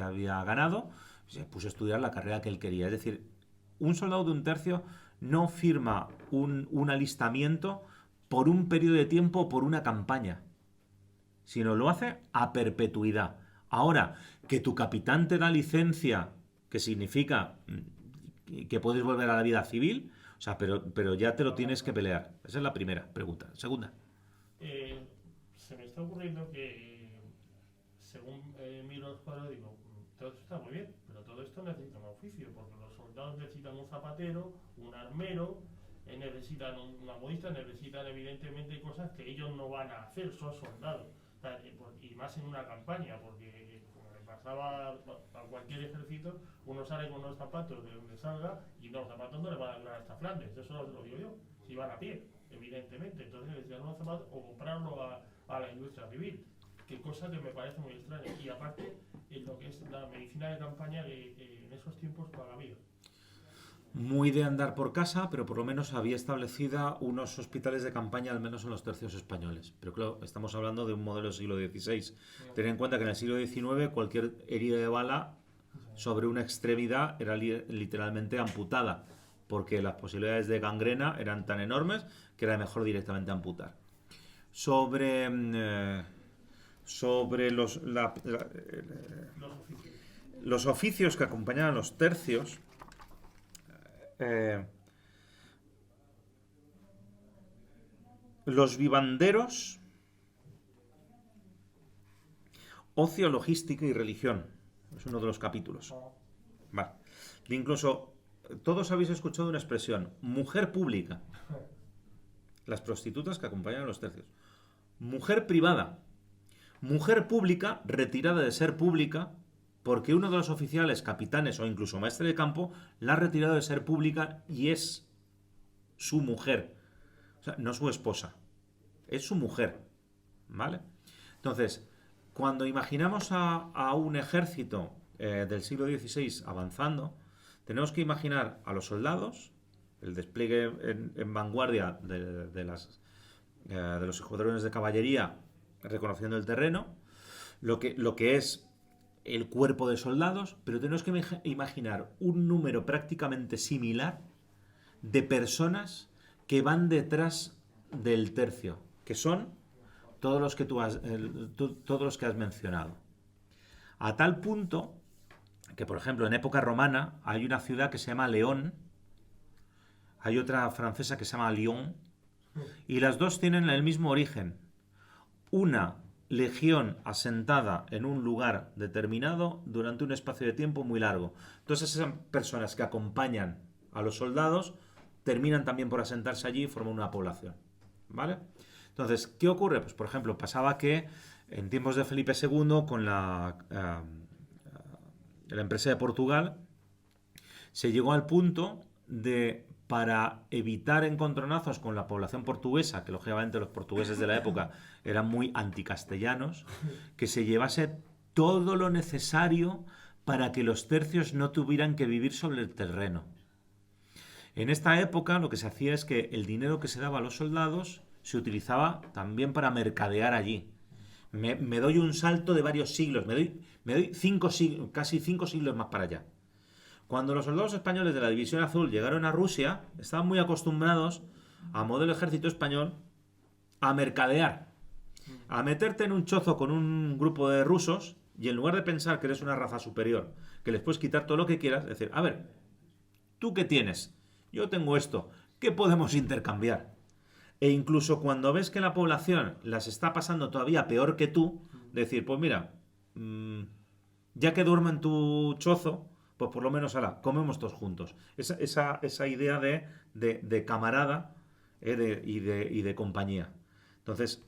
ganado, se puso a estudiar la carrera que él quería. Es decir, un soldado de un tercio no firma un alistamiento por un periodo de tiempo o por una campaña, sino lo hace a perpetuidad. Ahora, que tu capitán te da licencia, que significa que puedes volver a la vida civil, o sea, pero ya te lo tienes que pelear. Esa es la primera pregunta. Segunda. Se me está ocurriendo que, según miro los cuadros, digo, todo esto está muy bien, pero todo esto necesita un oficio, porque los soldados necesitan un zapatero, un armero, necesitan una modista, necesitan evidentemente cosas que ellos no van a hacer, son soldados. O sea, y más en una campaña, porque como le pasaba a cualquier ejército, uno sale con unos zapatos de donde salga y los zapatos no le van a durar hasta Flandes, eso lo digo yo, si van a pie, evidentemente. Entonces necesitan unos zapatos o comprarlo a la industria civil, que cosa que me parece muy extraña. Y aparte, en lo que es la medicina de campaña, en esos tiempos para la vida. Muy de andar por casa, pero por lo menos había establecida unos hospitales de campaña, al menos en los tercios españoles. Pero claro, estamos hablando de un modelo del siglo XVI. Ten en cuenta que en el siglo XIX cualquier herida de bala sobre una extremidad era literalmente amputada, porque las posibilidades de gangrena eran tan enormes que era mejor directamente amputar. Sobre los oficios que acompañaban a los tercios, los vivanderos, ocio, logística y religión. Es uno de los capítulos. Vale. Incluso todos habéis escuchado una expresión, mujer pública. Las prostitutas que acompañan a los tercios. Mujer privada. Mujer pública, retirada de ser pública, porque uno de los oficiales, capitanes o incluso maestre de campo, la ha retirado de ser pública y es su mujer. O sea, no su esposa. Es su mujer. ¿Vale? Entonces, cuando imaginamos a un ejército del siglo XVI avanzando, tenemos que imaginar a los soldados, el despliegue en vanguardia de los escuadrones de caballería reconociendo el terreno, lo que es el cuerpo de soldados, pero tenemos que imaginar un número prácticamente similar de personas que van detrás del tercio, que son todos los que todos los que has mencionado. A tal punto que, por ejemplo, en época romana hay una ciudad que se llama León, hay otra francesa que se llama Lyon, y las dos tienen el mismo origen. Una legión asentada en un lugar determinado durante un espacio de tiempo muy largo. Entonces esas personas que acompañan a los soldados terminan también por asentarse allí y forman una población. ¿Vale? Entonces, ¿qué ocurre? Pues, por ejemplo, pasaba que en tiempos de Felipe II, con la empresa de Portugal, se llegó al punto de, para evitar encontronazos con la población portuguesa, que lógicamente los portugueses de la época eran muy anticastellanos, que se llevase todo lo necesario para que los tercios no tuvieran que vivir sobre el terreno. En esta época lo que se hacía es que el dinero que se daba a los soldados se utilizaba también para mercadear allí. Me doy un salto de varios siglos, me doy casi 5 siglos más para allá. Cuando los soldados españoles de la División Azul llegaron a Rusia, estaban muy acostumbrados, a modo del ejército español, a mercadear. a meterte en un chozo con un grupo de rusos y en lugar de pensar que eres una raza superior, que les puedes quitar todo lo que quieras, decir, a ver, ¿tú qué tienes? Yo tengo esto, ¿qué podemos intercambiar? E incluso cuando ves que la población las está pasando todavía peor que tú, decir, pues mira, ya que duermo en tu chozo, pues por lo menos ahora comemos todos juntos. Esa idea de camarada y de compañía. Entonces,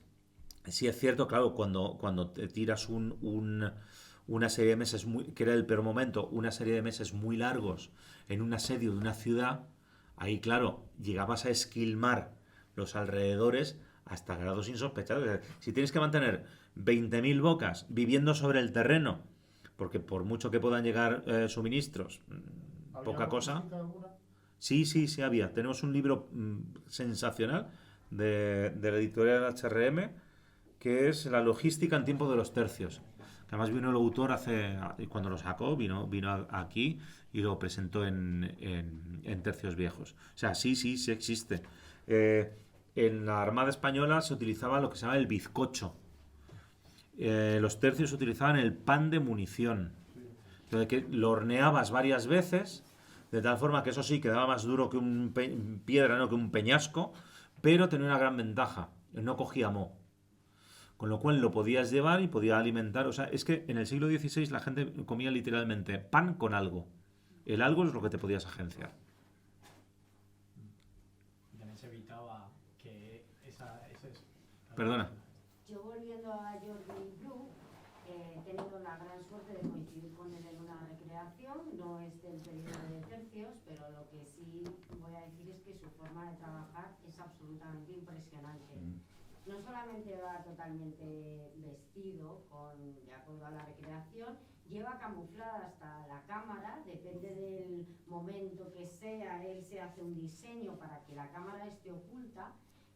sí es cierto, claro, cuando te tiras una serie de meses, que era el peor momento, una serie de meses muy largos en un asedio de una ciudad, ahí, claro, llegabas a esquilmar los alrededores hasta grados insospechados. O sea, si tienes que mantener 20.000 bocas viviendo sobre el terreno, porque por mucho que puedan llegar suministros, poca cosa. Sí, había. Tenemos un libro sensacional de la editorial HRM, que es La logística en tiempo de los tercios. Además vino el autor cuando lo sacó, vino aquí y lo presentó en Tercios Viejos. O sea, sí existe. En la Armada Española se utilizaba lo que se llama el bizcocho. Los tercios utilizaban el pan de munición. Entonces, que lo horneabas varias veces, de tal forma que eso sí quedaba más duro que un piedra, no que un peñasco, pero tenía una gran ventaja, no cogía moho. Con lo cual lo podías llevar y podía alimentar. O sea, es que en el siglo XVI la gente comía literalmente pan con algo. El algo es lo que te podías agenciar. También se evitaba que Perdona. Yo volviendo a Jordi Blue, he tenido la gran suerte de coincidir con él en una recreación, no es del periodo de tercios, pero lo que sí voy a decir es que su forma de trabajar es absolutamente impresionante. No solamente va totalmente vestido de acuerdo a la recreación, lleva camuflada hasta la cámara, depende del momento que sea, él se hace un diseño para que la cámara esté oculta.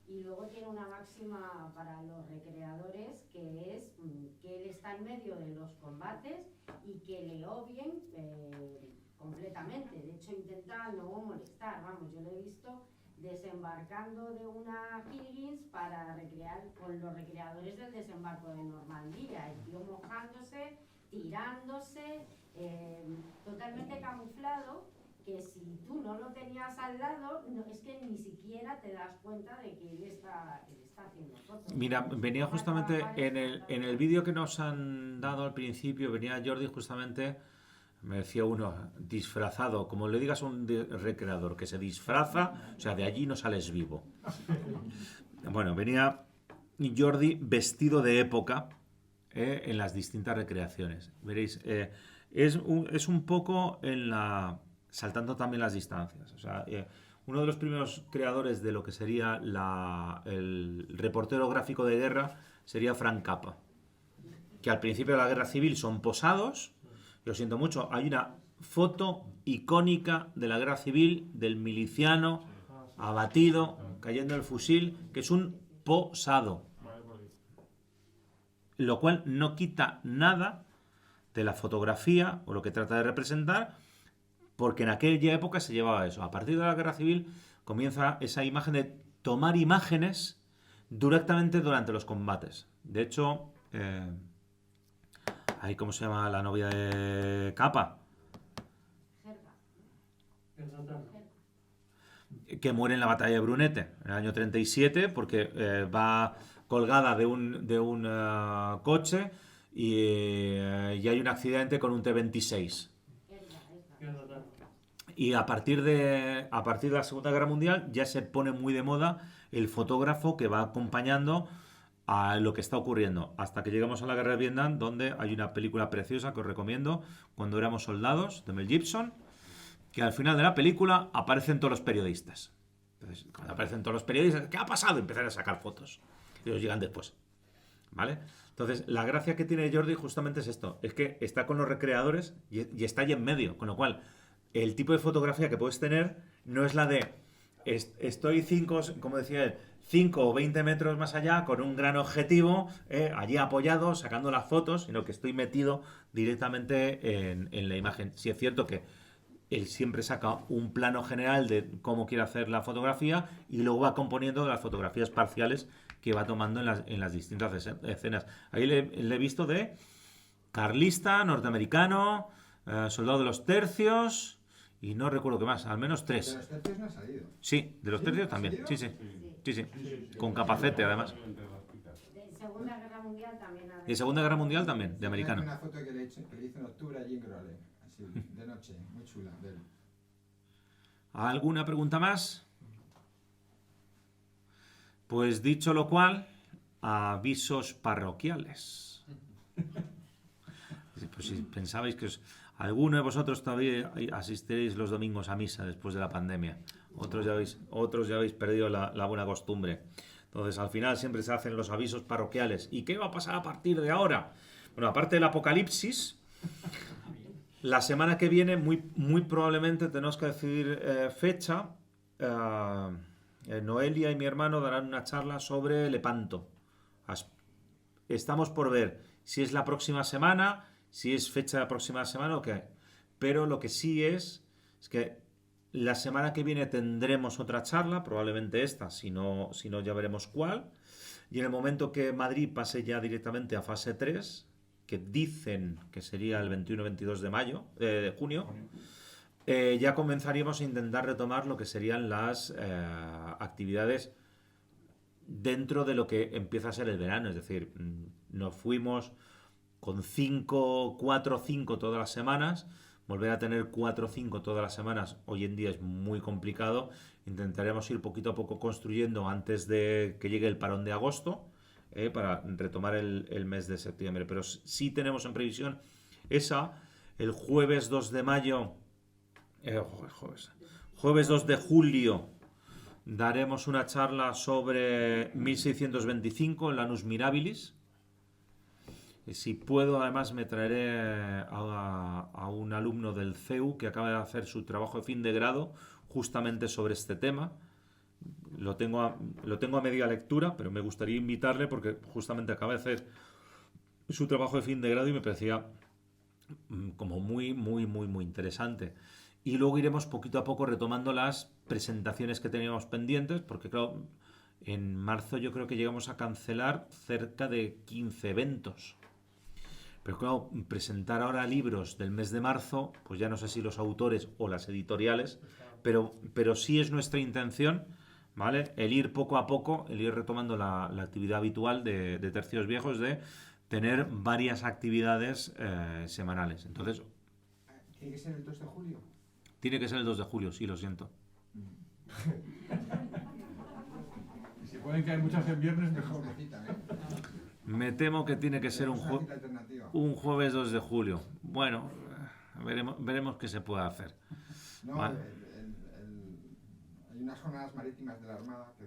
Y luego tiene una máxima para los recreadores, que es que él está en medio de los combates y que le obvien completamente. De hecho, intenta no molestar. Vamos, yo lo he visto desembarcando de una Higgins para recrear con los recreadores del desembarco de Normandía. El tío mojándose, tirándose, totalmente camuflado, que si tú no lo tenías al lado, es que ni siquiera te das cuenta de que él está haciendo fotos. Mira, venía justamente en el vídeo que nos han dado al principio, venía Jordi justamente, me decía uno, disfrazado, como le digas a un recreador que se disfraza, o sea, de allí no sales vivo. Bueno, venía Jordi vestido de época en las distintas recreaciones. Veréis, es un poco saltando también las distancias. O sea, uno de los primeros creadores de lo que sería el reportero gráfico de guerra sería Frank Capra, que al principio de la guerra civil son posados. Lo siento mucho, hay una foto icónica de la guerra civil del miliciano abatido, cayendo el fusil, que es un posado. Lo cual no quita nada de la fotografía o lo que trata de representar, porque en aquella época se llevaba eso. A partir de la guerra civil comienza esa imagen de tomar imágenes directamente durante los combates. De hecho, ¿cómo se llama la novia de Capa? Que muere en la batalla de Brunete en el año 37 porque va colgada de un coche y hay un accidente con un T-26. Y a partir de la Segunda Guerra Mundial ya se pone muy de moda el fotógrafo que va acompañando a lo que está ocurriendo, hasta que llegamos a la Guerra de Vietnam, donde hay una película preciosa que os recomiendo, Cuando éramos soldados, de Mel Gibson, que al final de la película aparecen todos los periodistas. Entonces, cuando aparecen todos los periodistas, ¿qué ha pasado? Y empiezan a sacar fotos. Y los llegan después. ¿Vale? Entonces, la gracia que tiene Jordi justamente es esto, es que está con los recreadores y está ahí en medio, con lo cual el tipo de fotografía que puedes tener no es la de estoy 5 o 20 metros más allá con un gran objetivo allí apoyado sacando las fotos, sino que estoy metido directamente en la imagen. Sí es cierto que él siempre saca un plano general de cómo quiere hacer la fotografía y luego va componiendo las fotografías parciales que va tomando en las distintas escenas. Ahí le he visto de carlista, norteamericano, soldado de los tercios y no recuerdo qué más, al menos De 3. los tercios no ha salido. Sí, de los ¿Sí? tercios ¿Ha también. salido? Sí, sí. Sí. Sí, sí. Con capacete, además. De Segunda Guerra Mundial también ha Y de Segunda Guerra Mundial también, de americano. Una foto que le hice en octubre allí en Grole, así, de noche, muy chula. De él. ¿Alguna pregunta más? Pues dicho lo cual, avisos parroquiales. Pues si pensabais que alguno de vosotros todavía asistiréis los domingos a misa después de la pandemia, otros ya habéis perdido la buena costumbre. Entonces, al final siempre se hacen los avisos parroquiales. ¿Y qué va a pasar a partir de ahora? Bueno, aparte del apocalipsis, la semana que viene muy probablemente tenemos que decidir fecha. Noelia y mi hermano darán una charla sobre Lepanto. Estamos por ver si es la próxima semana, si es fecha de la próxima semana o qué. Pero lo que sí es que la semana que viene tendremos otra charla, probablemente esta, si no ya veremos cuál. Y en el momento que Madrid pase ya directamente a fase 3, que dicen que sería el 21-22 de junio, ya comenzaríamos a intentar retomar lo que serían las actividades dentro de lo que empieza a ser el verano. Es decir, nos fuimos con 4 o 5 todas las semanas. Volver a tener 4 o 5 todas las semanas hoy en día es muy complicado. Intentaremos ir poquito a poco construyendo antes de que llegue el parón de agosto, para retomar el mes de septiembre. Pero sí tenemos en previsión el jueves 2 de mayo, jueves 2 de julio, daremos una charla sobre 1625, Lanus Mirabilis. Si puedo, además, me traeré a un alumno del CEU que acaba de hacer su trabajo de fin de grado justamente sobre este tema. Lo tengo a media lectura, pero me gustaría invitarle porque justamente acaba de hacer su trabajo de fin de grado y me parecía como muy interesante. Y luego iremos poquito a poco retomando las presentaciones que teníamos pendientes, porque claro, en marzo yo creo que llegamos a cancelar cerca de 15 eventos. Pero claro, presentar ahora libros del mes de marzo, pues ya no sé si los autores o las editoriales, pero sí es nuestra intención, ¿vale? El ir poco a poco, el ir retomando la actividad habitual de Tercios Viejos, de tener varias actividades semanales. Entonces, ¿Tiene que ser el 2 de julio? tiene que ser el 2 de julio, sí, lo siento. Y si pueden caer muchas en viernes, mejor. Me temo que tiene que ser Tenemos una cita alternativa. un jueves 2 de julio. Bueno, veremos qué se puede hacer. No, Vale. hay unas jornadas marítimas de la Armada, que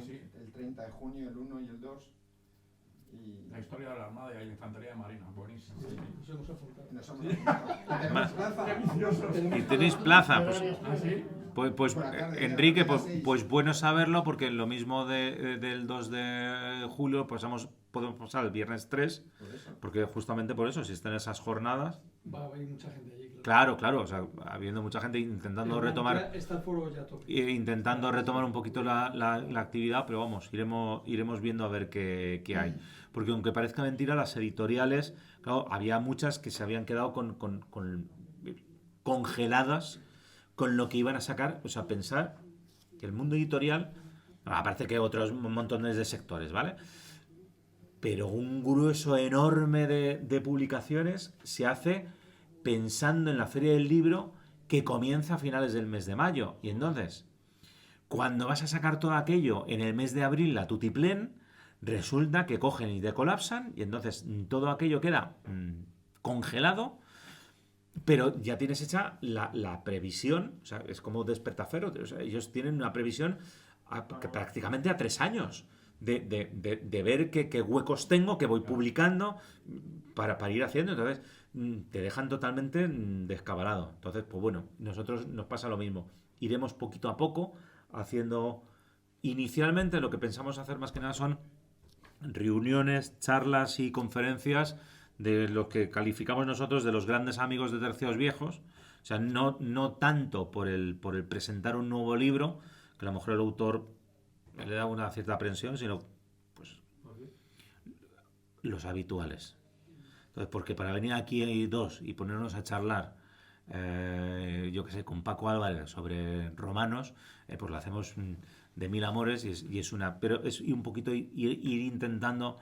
¿Sí? el 30 de junio, el 1 y el 2. Y La historia de la Armada y la Infantería de Marina, buenísimo. nos hemos apuntado. ¿Tenemos plaza? ¿Y tenéis plaza? Pues, ¿Ah, sí? pues, Por la tarde, Enrique, a las 6. pues bueno saberlo, porque lo mismo del 2 de julio podemos pasar el viernes 3, Por eso. porque justamente por eso, si están esas jornadas. Va a haber mucha gente allí. Claro, o sea, habiendo mucha gente intentando retomar. Está el foro ya tope. Intentando retomar un poquito la actividad, pero vamos, iremos viendo a ver qué hay. Porque aunque parezca mentira, las editoriales, claro, había muchas que se habían quedado congeladas con lo que iban a sacar. O sea, pensar que el mundo editorial, aparte que otros montones de sectores, ¿vale? Pero un grueso enorme de publicaciones se hace pensando en la Feria del Libro, que comienza a finales del mes de mayo. Y entonces, cuando vas a sacar todo aquello en el mes de abril, la tutiplén, resulta que cogen y te colapsan, y entonces todo aquello queda congelado, pero ya tienes hecha la previsión. O sea, es como Despertaferro. O sea, ellos tienen una previsión prácticamente a 3 años de ver qué huecos tengo, que voy publicando para ir haciendo. Entonces te dejan totalmente descabalado. Entonces, pues bueno, nosotros nos pasa lo mismo. Iremos poquito a poco haciendo. Inicialmente lo que pensamos hacer más que nada son reuniones, charlas y conferencias de lo que calificamos nosotros de los grandes amigos de Tercios Viejos. O sea, no tanto por el presentar un nuevo libro, que a lo mejor el autor le da una cierta aprensión, sino pues los habituales. Entonces, porque para venir aquí hay dos y ponernos a charlar, yo qué sé, con Paco Álvarez sobre romanos, pues lo hacemos de mil amores y es una... Pero es un poquito ir intentando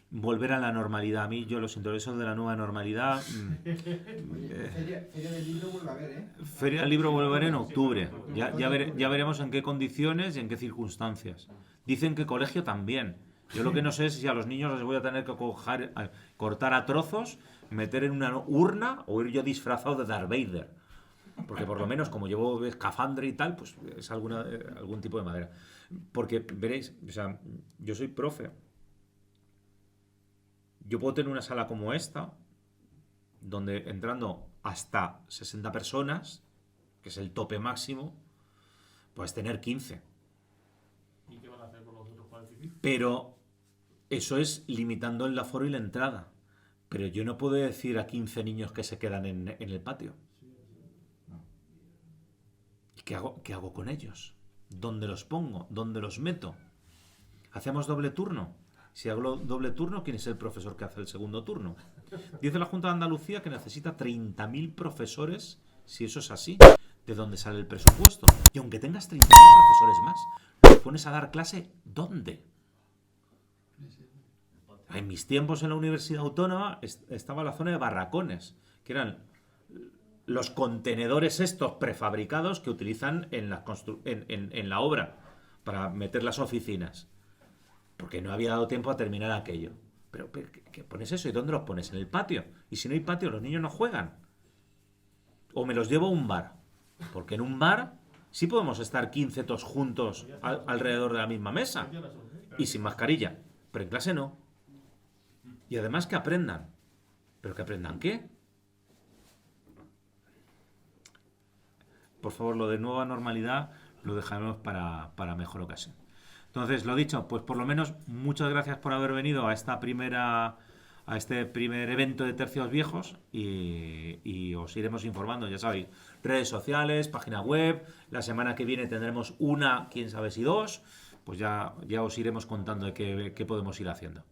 volver a la normalidad. A mí, yo los intereses de la nueva normalidad... Feria del Libro vuelve a ver, ¿eh? Feria del Libro vuelve a ver en octubre. Ya veremos en qué condiciones y en qué circunstancias. Dicen que colegio también. Yo lo que no sé es si a los niños les voy a tener que cortar a trozos, meter en una urna o ir yo disfrazado de Darth Vader. Porque por lo menos, como llevo escafandra y tal, pues es algún tipo de madera. Porque, veréis, o sea, yo soy profe. Yo puedo tener una sala como esta, donde entrando hasta 60 personas, que es el tope máximo, puedes tener 15. ¿Y qué van a hacer con los otros 45? Pero eso es limitando el aforo y la entrada. Pero yo no puedo decir a 15 niños que se quedan en el patio. ¿Y qué hago con ellos? ¿Dónde los pongo? ¿Dónde los meto? ¿Hacemos doble turno? Si hago doble turno, ¿quién es el profesor que hace el segundo turno? Dice la Junta de Andalucía que necesita 30.000 profesores, si eso es así, de dónde sale el presupuesto. Y aunque tengas 30.000 profesores más, ¿los pones a dar clase dónde? En mis tiempos en la Universidad Autónoma estaba la zona de barracones, que eran los contenedores estos prefabricados que utilizan en la obra para meter las oficinas. Porque no había dado tiempo a terminar aquello. Pero ¿qué pones eso? ¿Y dónde los pones? ¿En el patio? Y si no hay patio, los niños no juegan. O me los llevo a un bar. Porque en un bar sí podemos estar 15 todos juntos alrededor de la misma mesa. Y sin mascarilla. Pero en clase no. Y además que aprendan. ¿Pero que aprendan qué? Por favor, lo de nueva normalidad lo dejaremos para mejor ocasión. Entonces, lo dicho, pues por lo menos muchas gracias por haber venido a este primer evento de Tercios Viejos y os iremos informando, ya sabéis, redes sociales, página web, la semana que viene tendremos una, quién sabe si dos, pues ya os iremos contando de qué podemos ir haciendo.